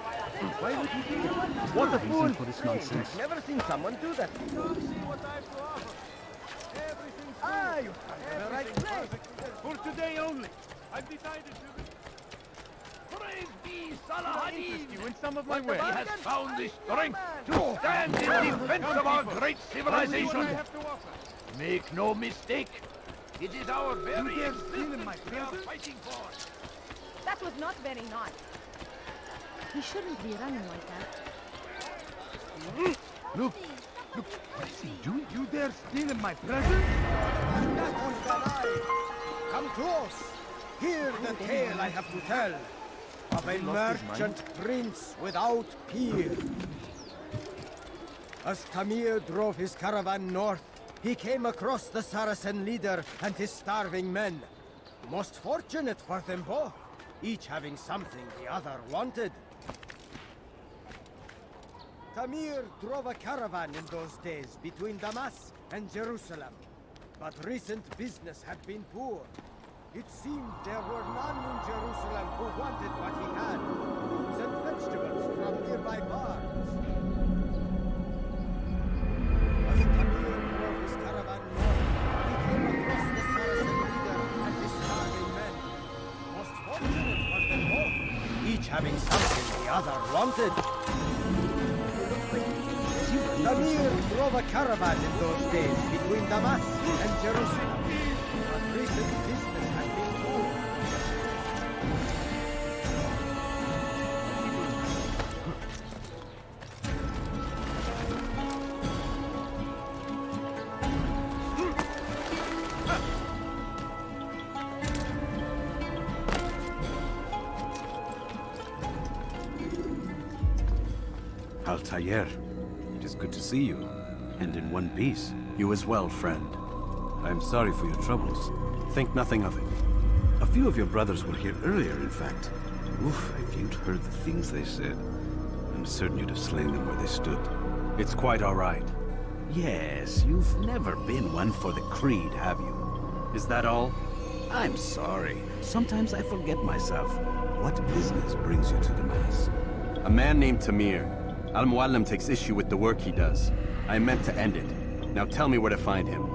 Why would he do that? What a Reason fool! for this nonsense. I've never seen someone do that. Come see what I've to offer. Everything's Ah, you come to the right place. For today only. I've decided to... Praise be Salahadin! You in some of my He wares. has found the strength to stand in defense of our great civilization. Make no mistake, it is our very existence we are fighting for. That was not very nice. He shouldn't be running like that. Look, what is he doing? You dare steal in my presence? Come close. Hear the tale I have to tell of a merchant prince without peer. As Tamir drove his caravan north, he came across the Saracen leader and his starving men. Most fortunate for them both, each having something the other wanted. Tamir drove a caravan in those days between Damas and Jerusalem. But recent business had been poor. It seemed there were none in Jerusalem who wanted what he had. Fruits and vegetables from nearby farms. As Tamir drove his caravan north, he came across the Saracen leader and his starving men. Most fortunate for them both, each having something the other wanted. Tamir drove a caravan in those days between Damas and Jerusalem. But recent business had been poor. Altair, it is good to see you, and in one piece. You as well, friend. I am sorry for your troubles. Think nothing of it. A few of your brothers were here earlier, in fact. Oof, if you'd heard the things they said, I'm certain you'd have slain them where they stood. It's quite all right. Yes, you've never been one for the Creed, have you? Is that all? I'm sorry. Sometimes I forget myself. What business brings you to the Mass? A man named Tamir. Al-Muallim takes issue with the work he does. I meant to end it. Now tell me where to find him.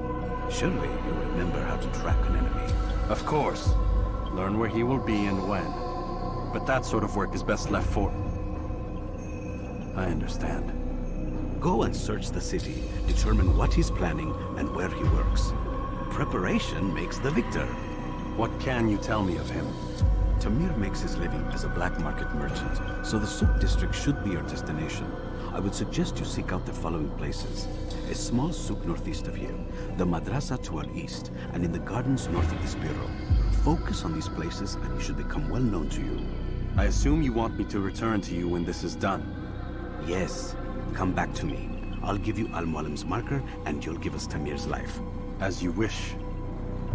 Surely you remember how to track an enemy. Of course. Learn where he will be and when. But that sort of work is best left for... I understand. Go and search the city, determine what he's planning and where he works. Preparation makes the victor. What can you tell me of him? Tamir makes his living as a black market merchant, so the souk district should be your destination. I would suggest you seek out the following places. A small souk northeast of here, the madrasa to our east, and in the gardens north of this bureau. Focus on these places and he should become well known to you. I assume you want me to return to you when this is done. Yes. Come back to me. I'll give you Al-Muallim's marker and you'll give us Tamir's life. As you wish.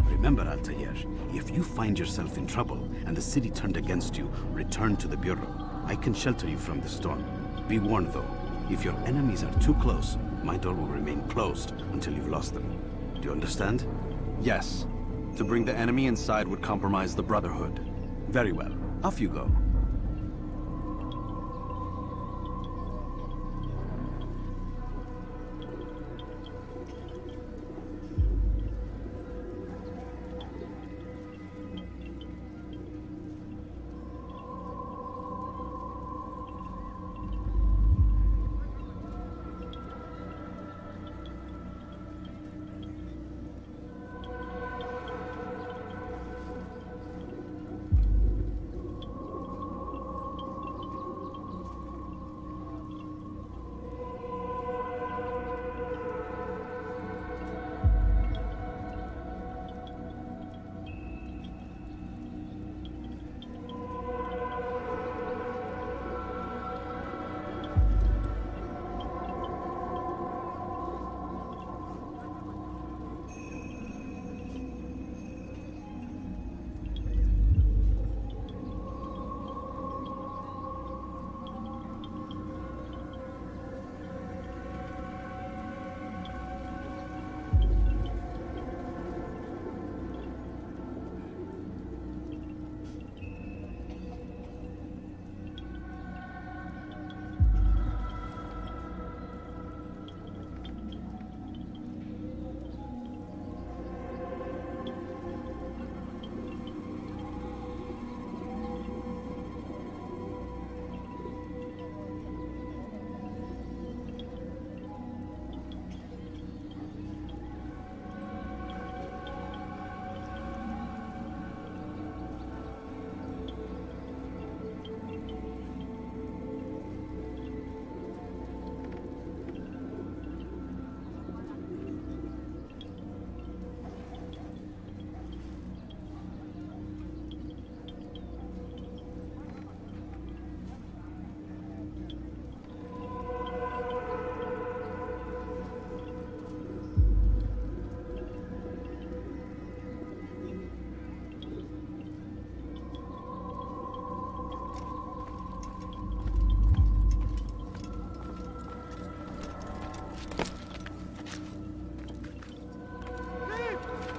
Remember, Altair, if you find yourself in trouble and the city turned against you, return to the bureau. I can shelter you from the storm. Be warned though, if your enemies are too close, my door will remain closed until you've lost them. Do you understand? Yes. To bring the enemy inside would compromise the Brotherhood. Very well. Off you go.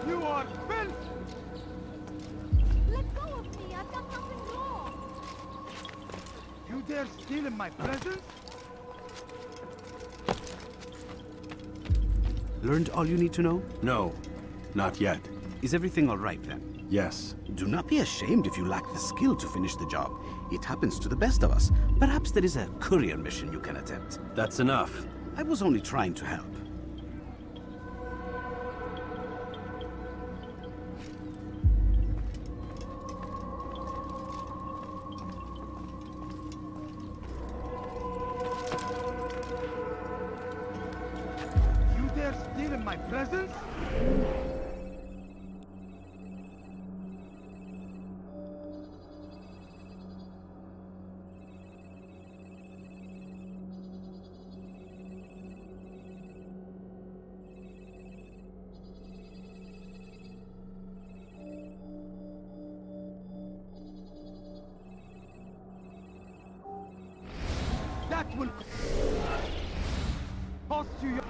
You are filth! Let go of me! I've done nothing wrong! You dare steal in my presence? Learned all you need to know? No, not yet. Is everything all right then? Yes. Do not be ashamed if you lack the skill to finish the job. It happens to the best of us. Perhaps there is a courier mission you can attempt. That's enough. I was only trying to help. You dare steal in my presence? That will cost you your...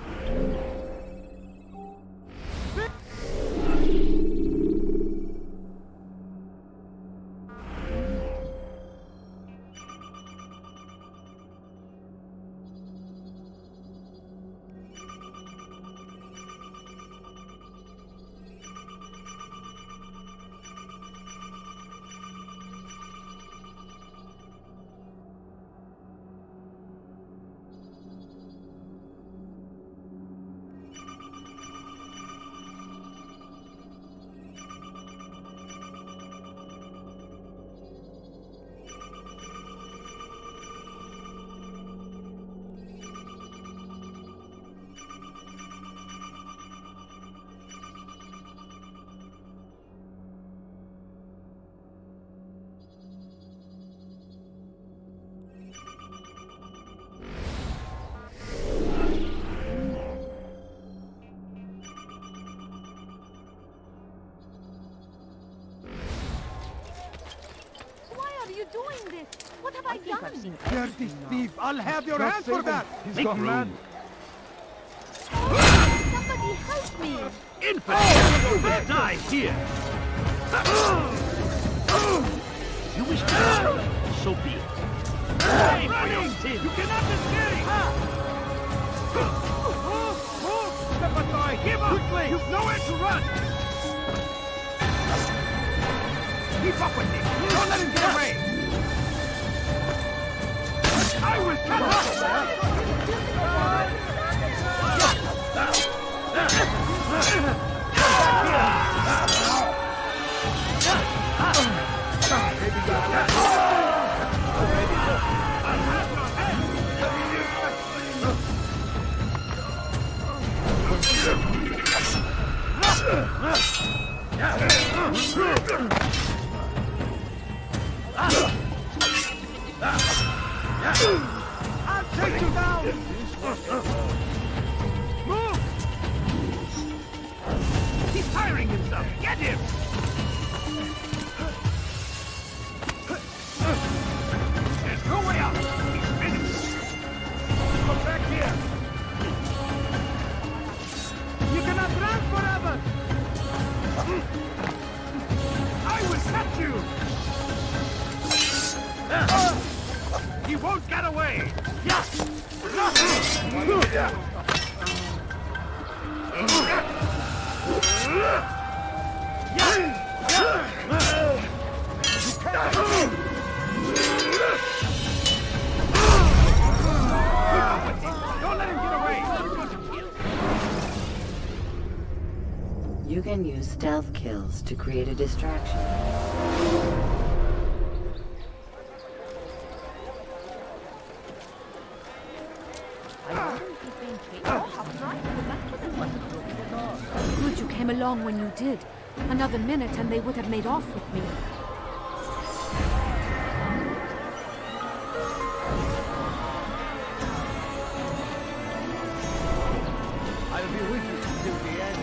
Doing this? What have I done? Dirty thief! I'll have your hands for that! He's gone mad. Somebody help me! Infidel! You will die here! You wish to die? So be it. Pay for your sin! You cannot escape! Step aside! Give up! Quickly! You've nowhere to run! Keep up with me! Don't let him get away! I will cut I'll take you down! Move! He's tiring himself! Get him! There's no way out! He's finished! Come back here! You cannot run forever! I will catch you! He won't get away! Yes! Don't let him get away! You can use stealth kills to create a distraction. Good you came along when you did. Another minute and they would have made off with me. I'll be with you till the end.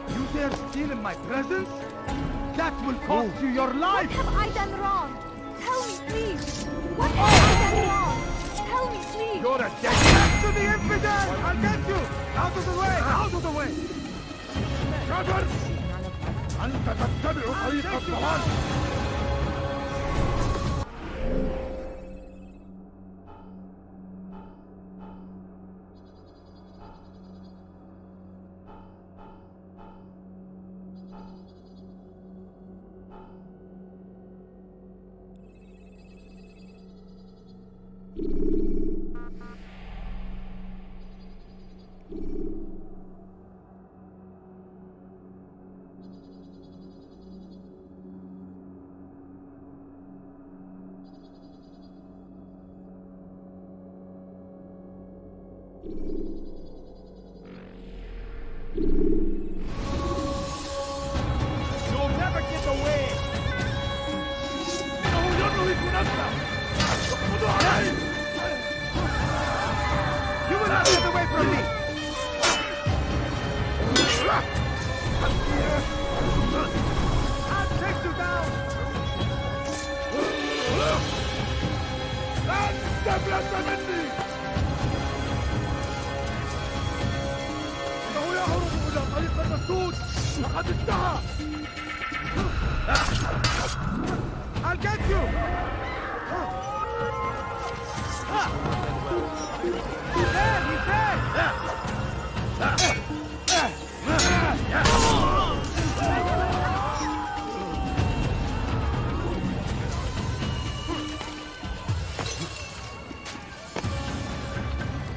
You dare steal in my presence? That will cost you your life! What have I done wrong? Tell me, please. What have I done wrong? Tell me, please. You're a dead man to the infidel! I'll get you! Out of the way! Out of the way! Trevor! أنت تتبع طريق الضلال! You'll never get away! You will not get away from me! I'll take you down! استبلت مني! إنه يهرب إلى طريق المسدود! لقد انتهى! I'll get you! He's dead! He's dead!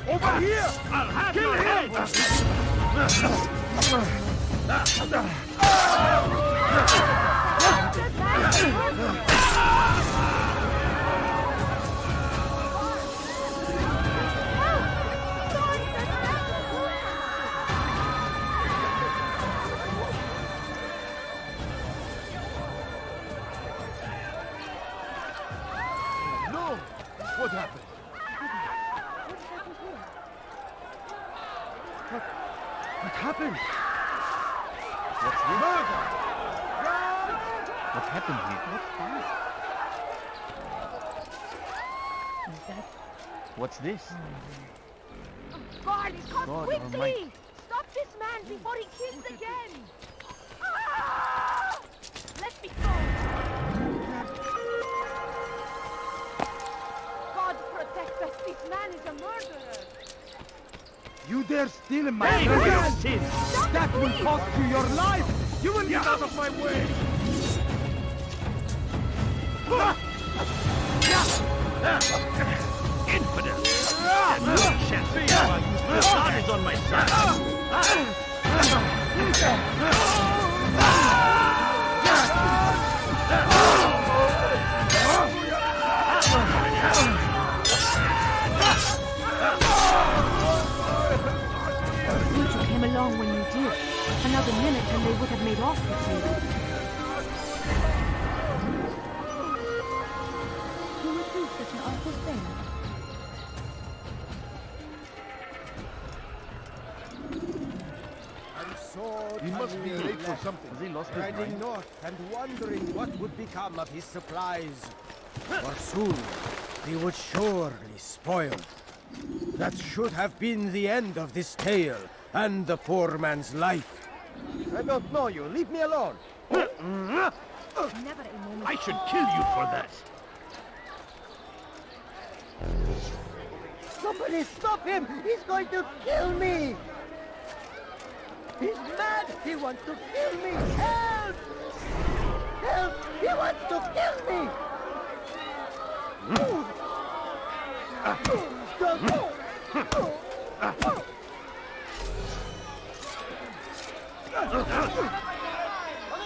Over here! I'll have your head! No! What happened? What happened? What's this? Murder! What happened here? What's this? Guard, come God quickly! almighty. Stop this man before he kills again! Ah! Let me go! God protect us! This man is a murderer! You dare steal my Hey, presents? you That will cost you your life! You will get out of my way! Infidel! And no chance for you! God is on my You came along when you did. Another minute and they would have made off with you. Who would do such an awful thing? And so He must be Tamir late for left, something. Has he lost his riding mind? north and wondering what would become of his supplies. For soon, he would surely spoil. That should have been the end of this tale and the poor man's life. I don't know you. Leave me alone. Never a moment. I should kill you for that. Somebody stop him! He's going to kill me! He's mad! He wants to kill me! Help! Help! He wants to kill me!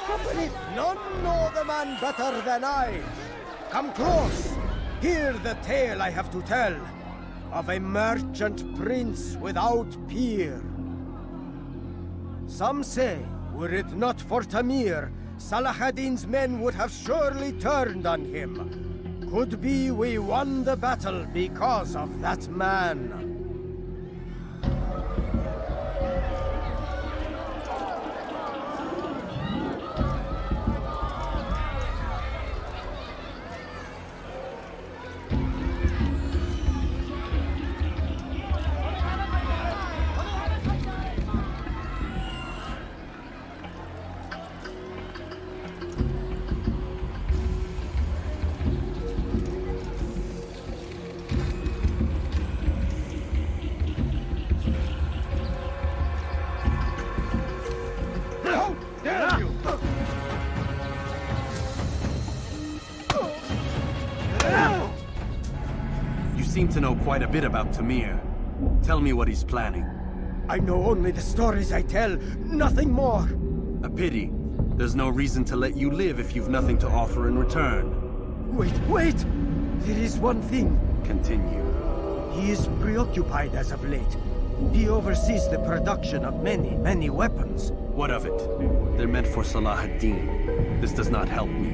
Somebody, none know the man better than I. Come close. Hear the tale I have to tell of a merchant prince without peer. Some say, were it not for Tamir, Salah ad-Din's men would have surely turned on him. Could be we won the battle because of that man. seem to know quite a bit about Tamir. Tell me what he's planning. I know only the stories I tell, nothing more. A pity. There's no reason to let you live if you've nothing to offer in return. Wait! There is one thing. Continue. He is preoccupied as of late. He oversees the production of many weapons. What of it? They're meant for Salah ad-Din. This does not help me,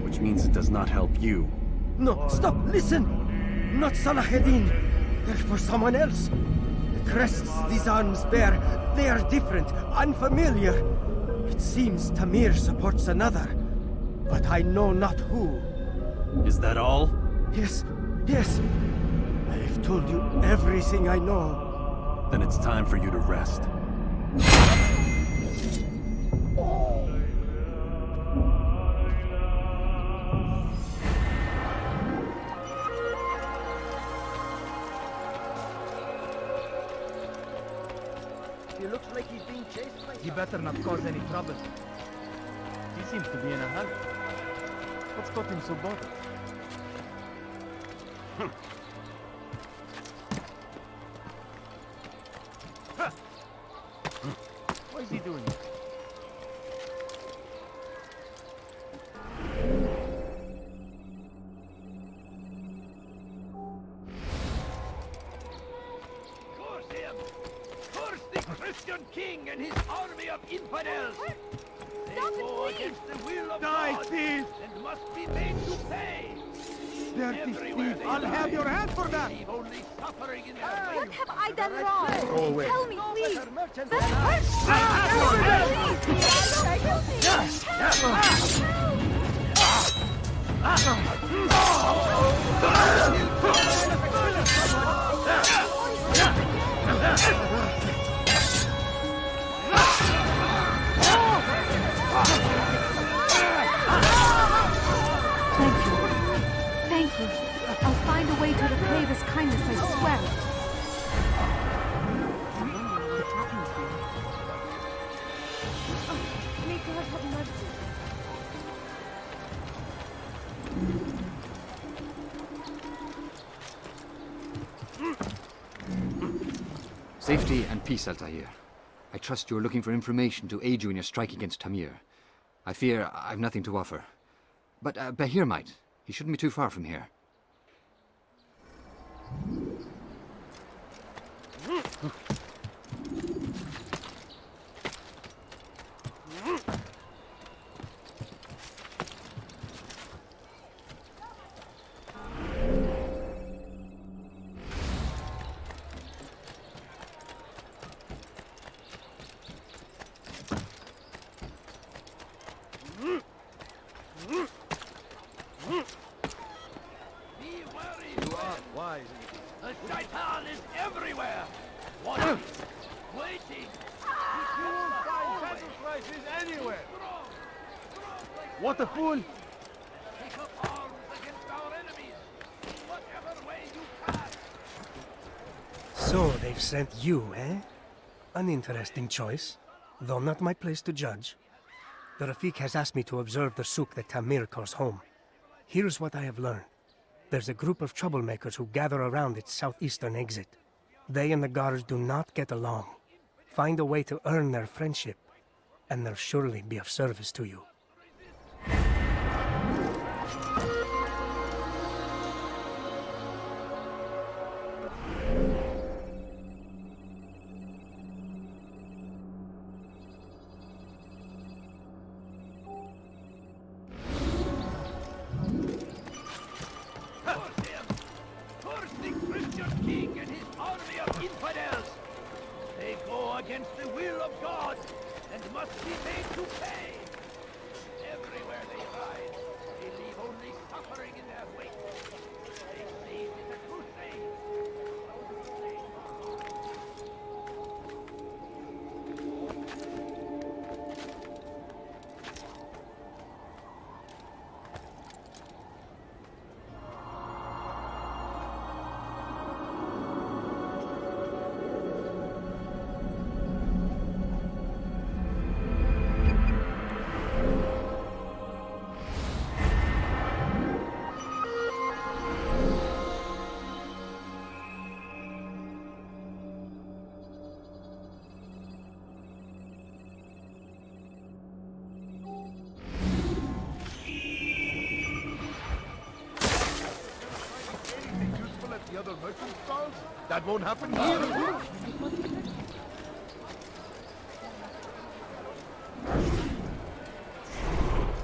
which means it does not help you. No, stop, listen! Not Salah ad-Din. They're for someone else. The crests these arms bear, they are different, unfamiliar. It seems Tamir supports another, but I know not who. Is that all? Yes. I have told you everything I know. Then it's time for you to rest. He looks like he's being chased by... He better not cause any trouble. He seems to be in a hurry. What's got him so bothered? What is he doing? Curse him! Curse the Christian king and his army of infidels! They go against the will of God thief! and must be made to pay! Dirty thief! I'll have your hand for that! Leave only suffering in their wake. What have I done wrong? Go away. Tell me, please. Thank you. I'll find a way to repay this kindness, I swear it. May God have mercy. Safety and peace, Altair. I trust you're looking for information to aid you in your strike against Tamir. I fear I've nothing to offer. But Bahir might. He shouldn't be too far from here. The Shaitan is everywhere! Watching, waiting! You won't find battle cries anywhere! What a fool! Take up arms against our enemies! In whatever way you can! So they've sent you, eh? An interesting choice, though not my place to judge. The Rafik has asked me to observe the souk that Tamir calls home. Here's what I have learned. There's a group of troublemakers who gather around its southeastern exit. They and the guards do not get along. Find a way to earn their friendship, and they'll surely be of service to you. Against the will of God, and must be made to pay. Everywhere they ride, they leave only suffering in their wake. They say it is a crusade. That won't happen here.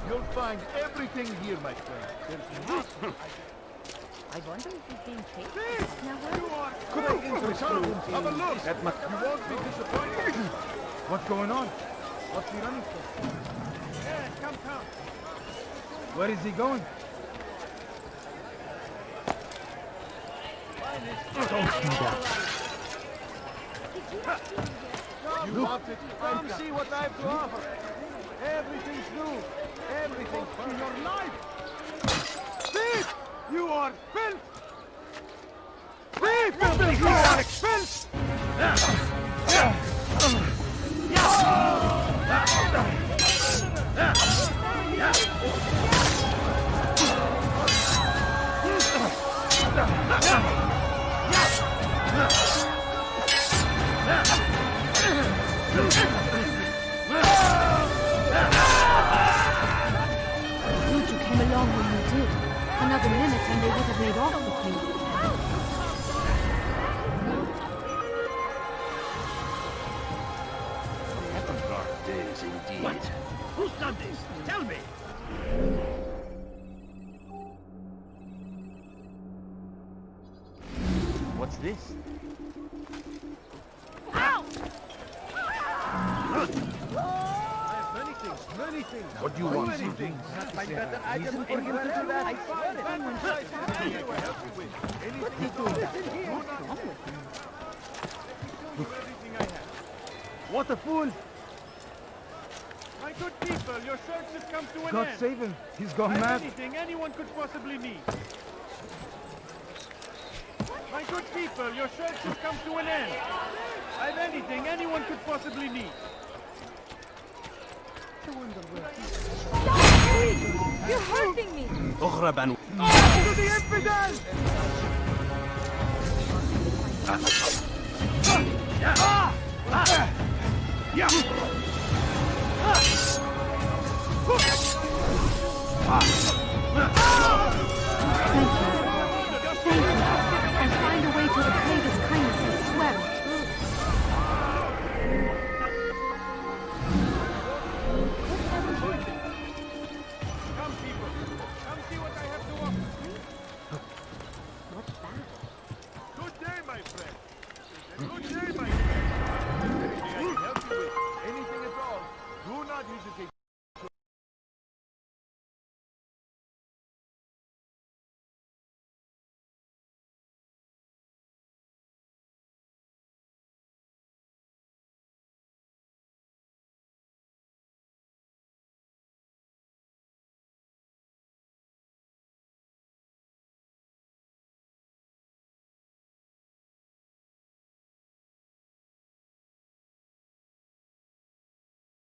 You'll find everything here, my friend. There's nothing. I wonder if he's being chased. Now where? Could I interest you? Have a look. You won't be disappointed. What's going on? What's he running for? Yeah, come. Where is he going? Don't do that. You want it? Come see what I have to offer. Everything's new. Everything in your life. Thief! You are filth! Thief! You are filth! Good you came along when you did. Another minute and they would have made off with me. Dark days indeed. What? Who's done this? Tell me! What's this? Ow! Many things. What do you want? Many things. Find better item for him to do that. I swear it. What are you doing? Listen here. Everything I have. What a fool! My good people, your search has come to an God end. save him. He's gone I've mad. anything anyone could possibly need. My good people, your search has come to an end. I've anything anyone could possibly need. You're hurting me! To the infidel!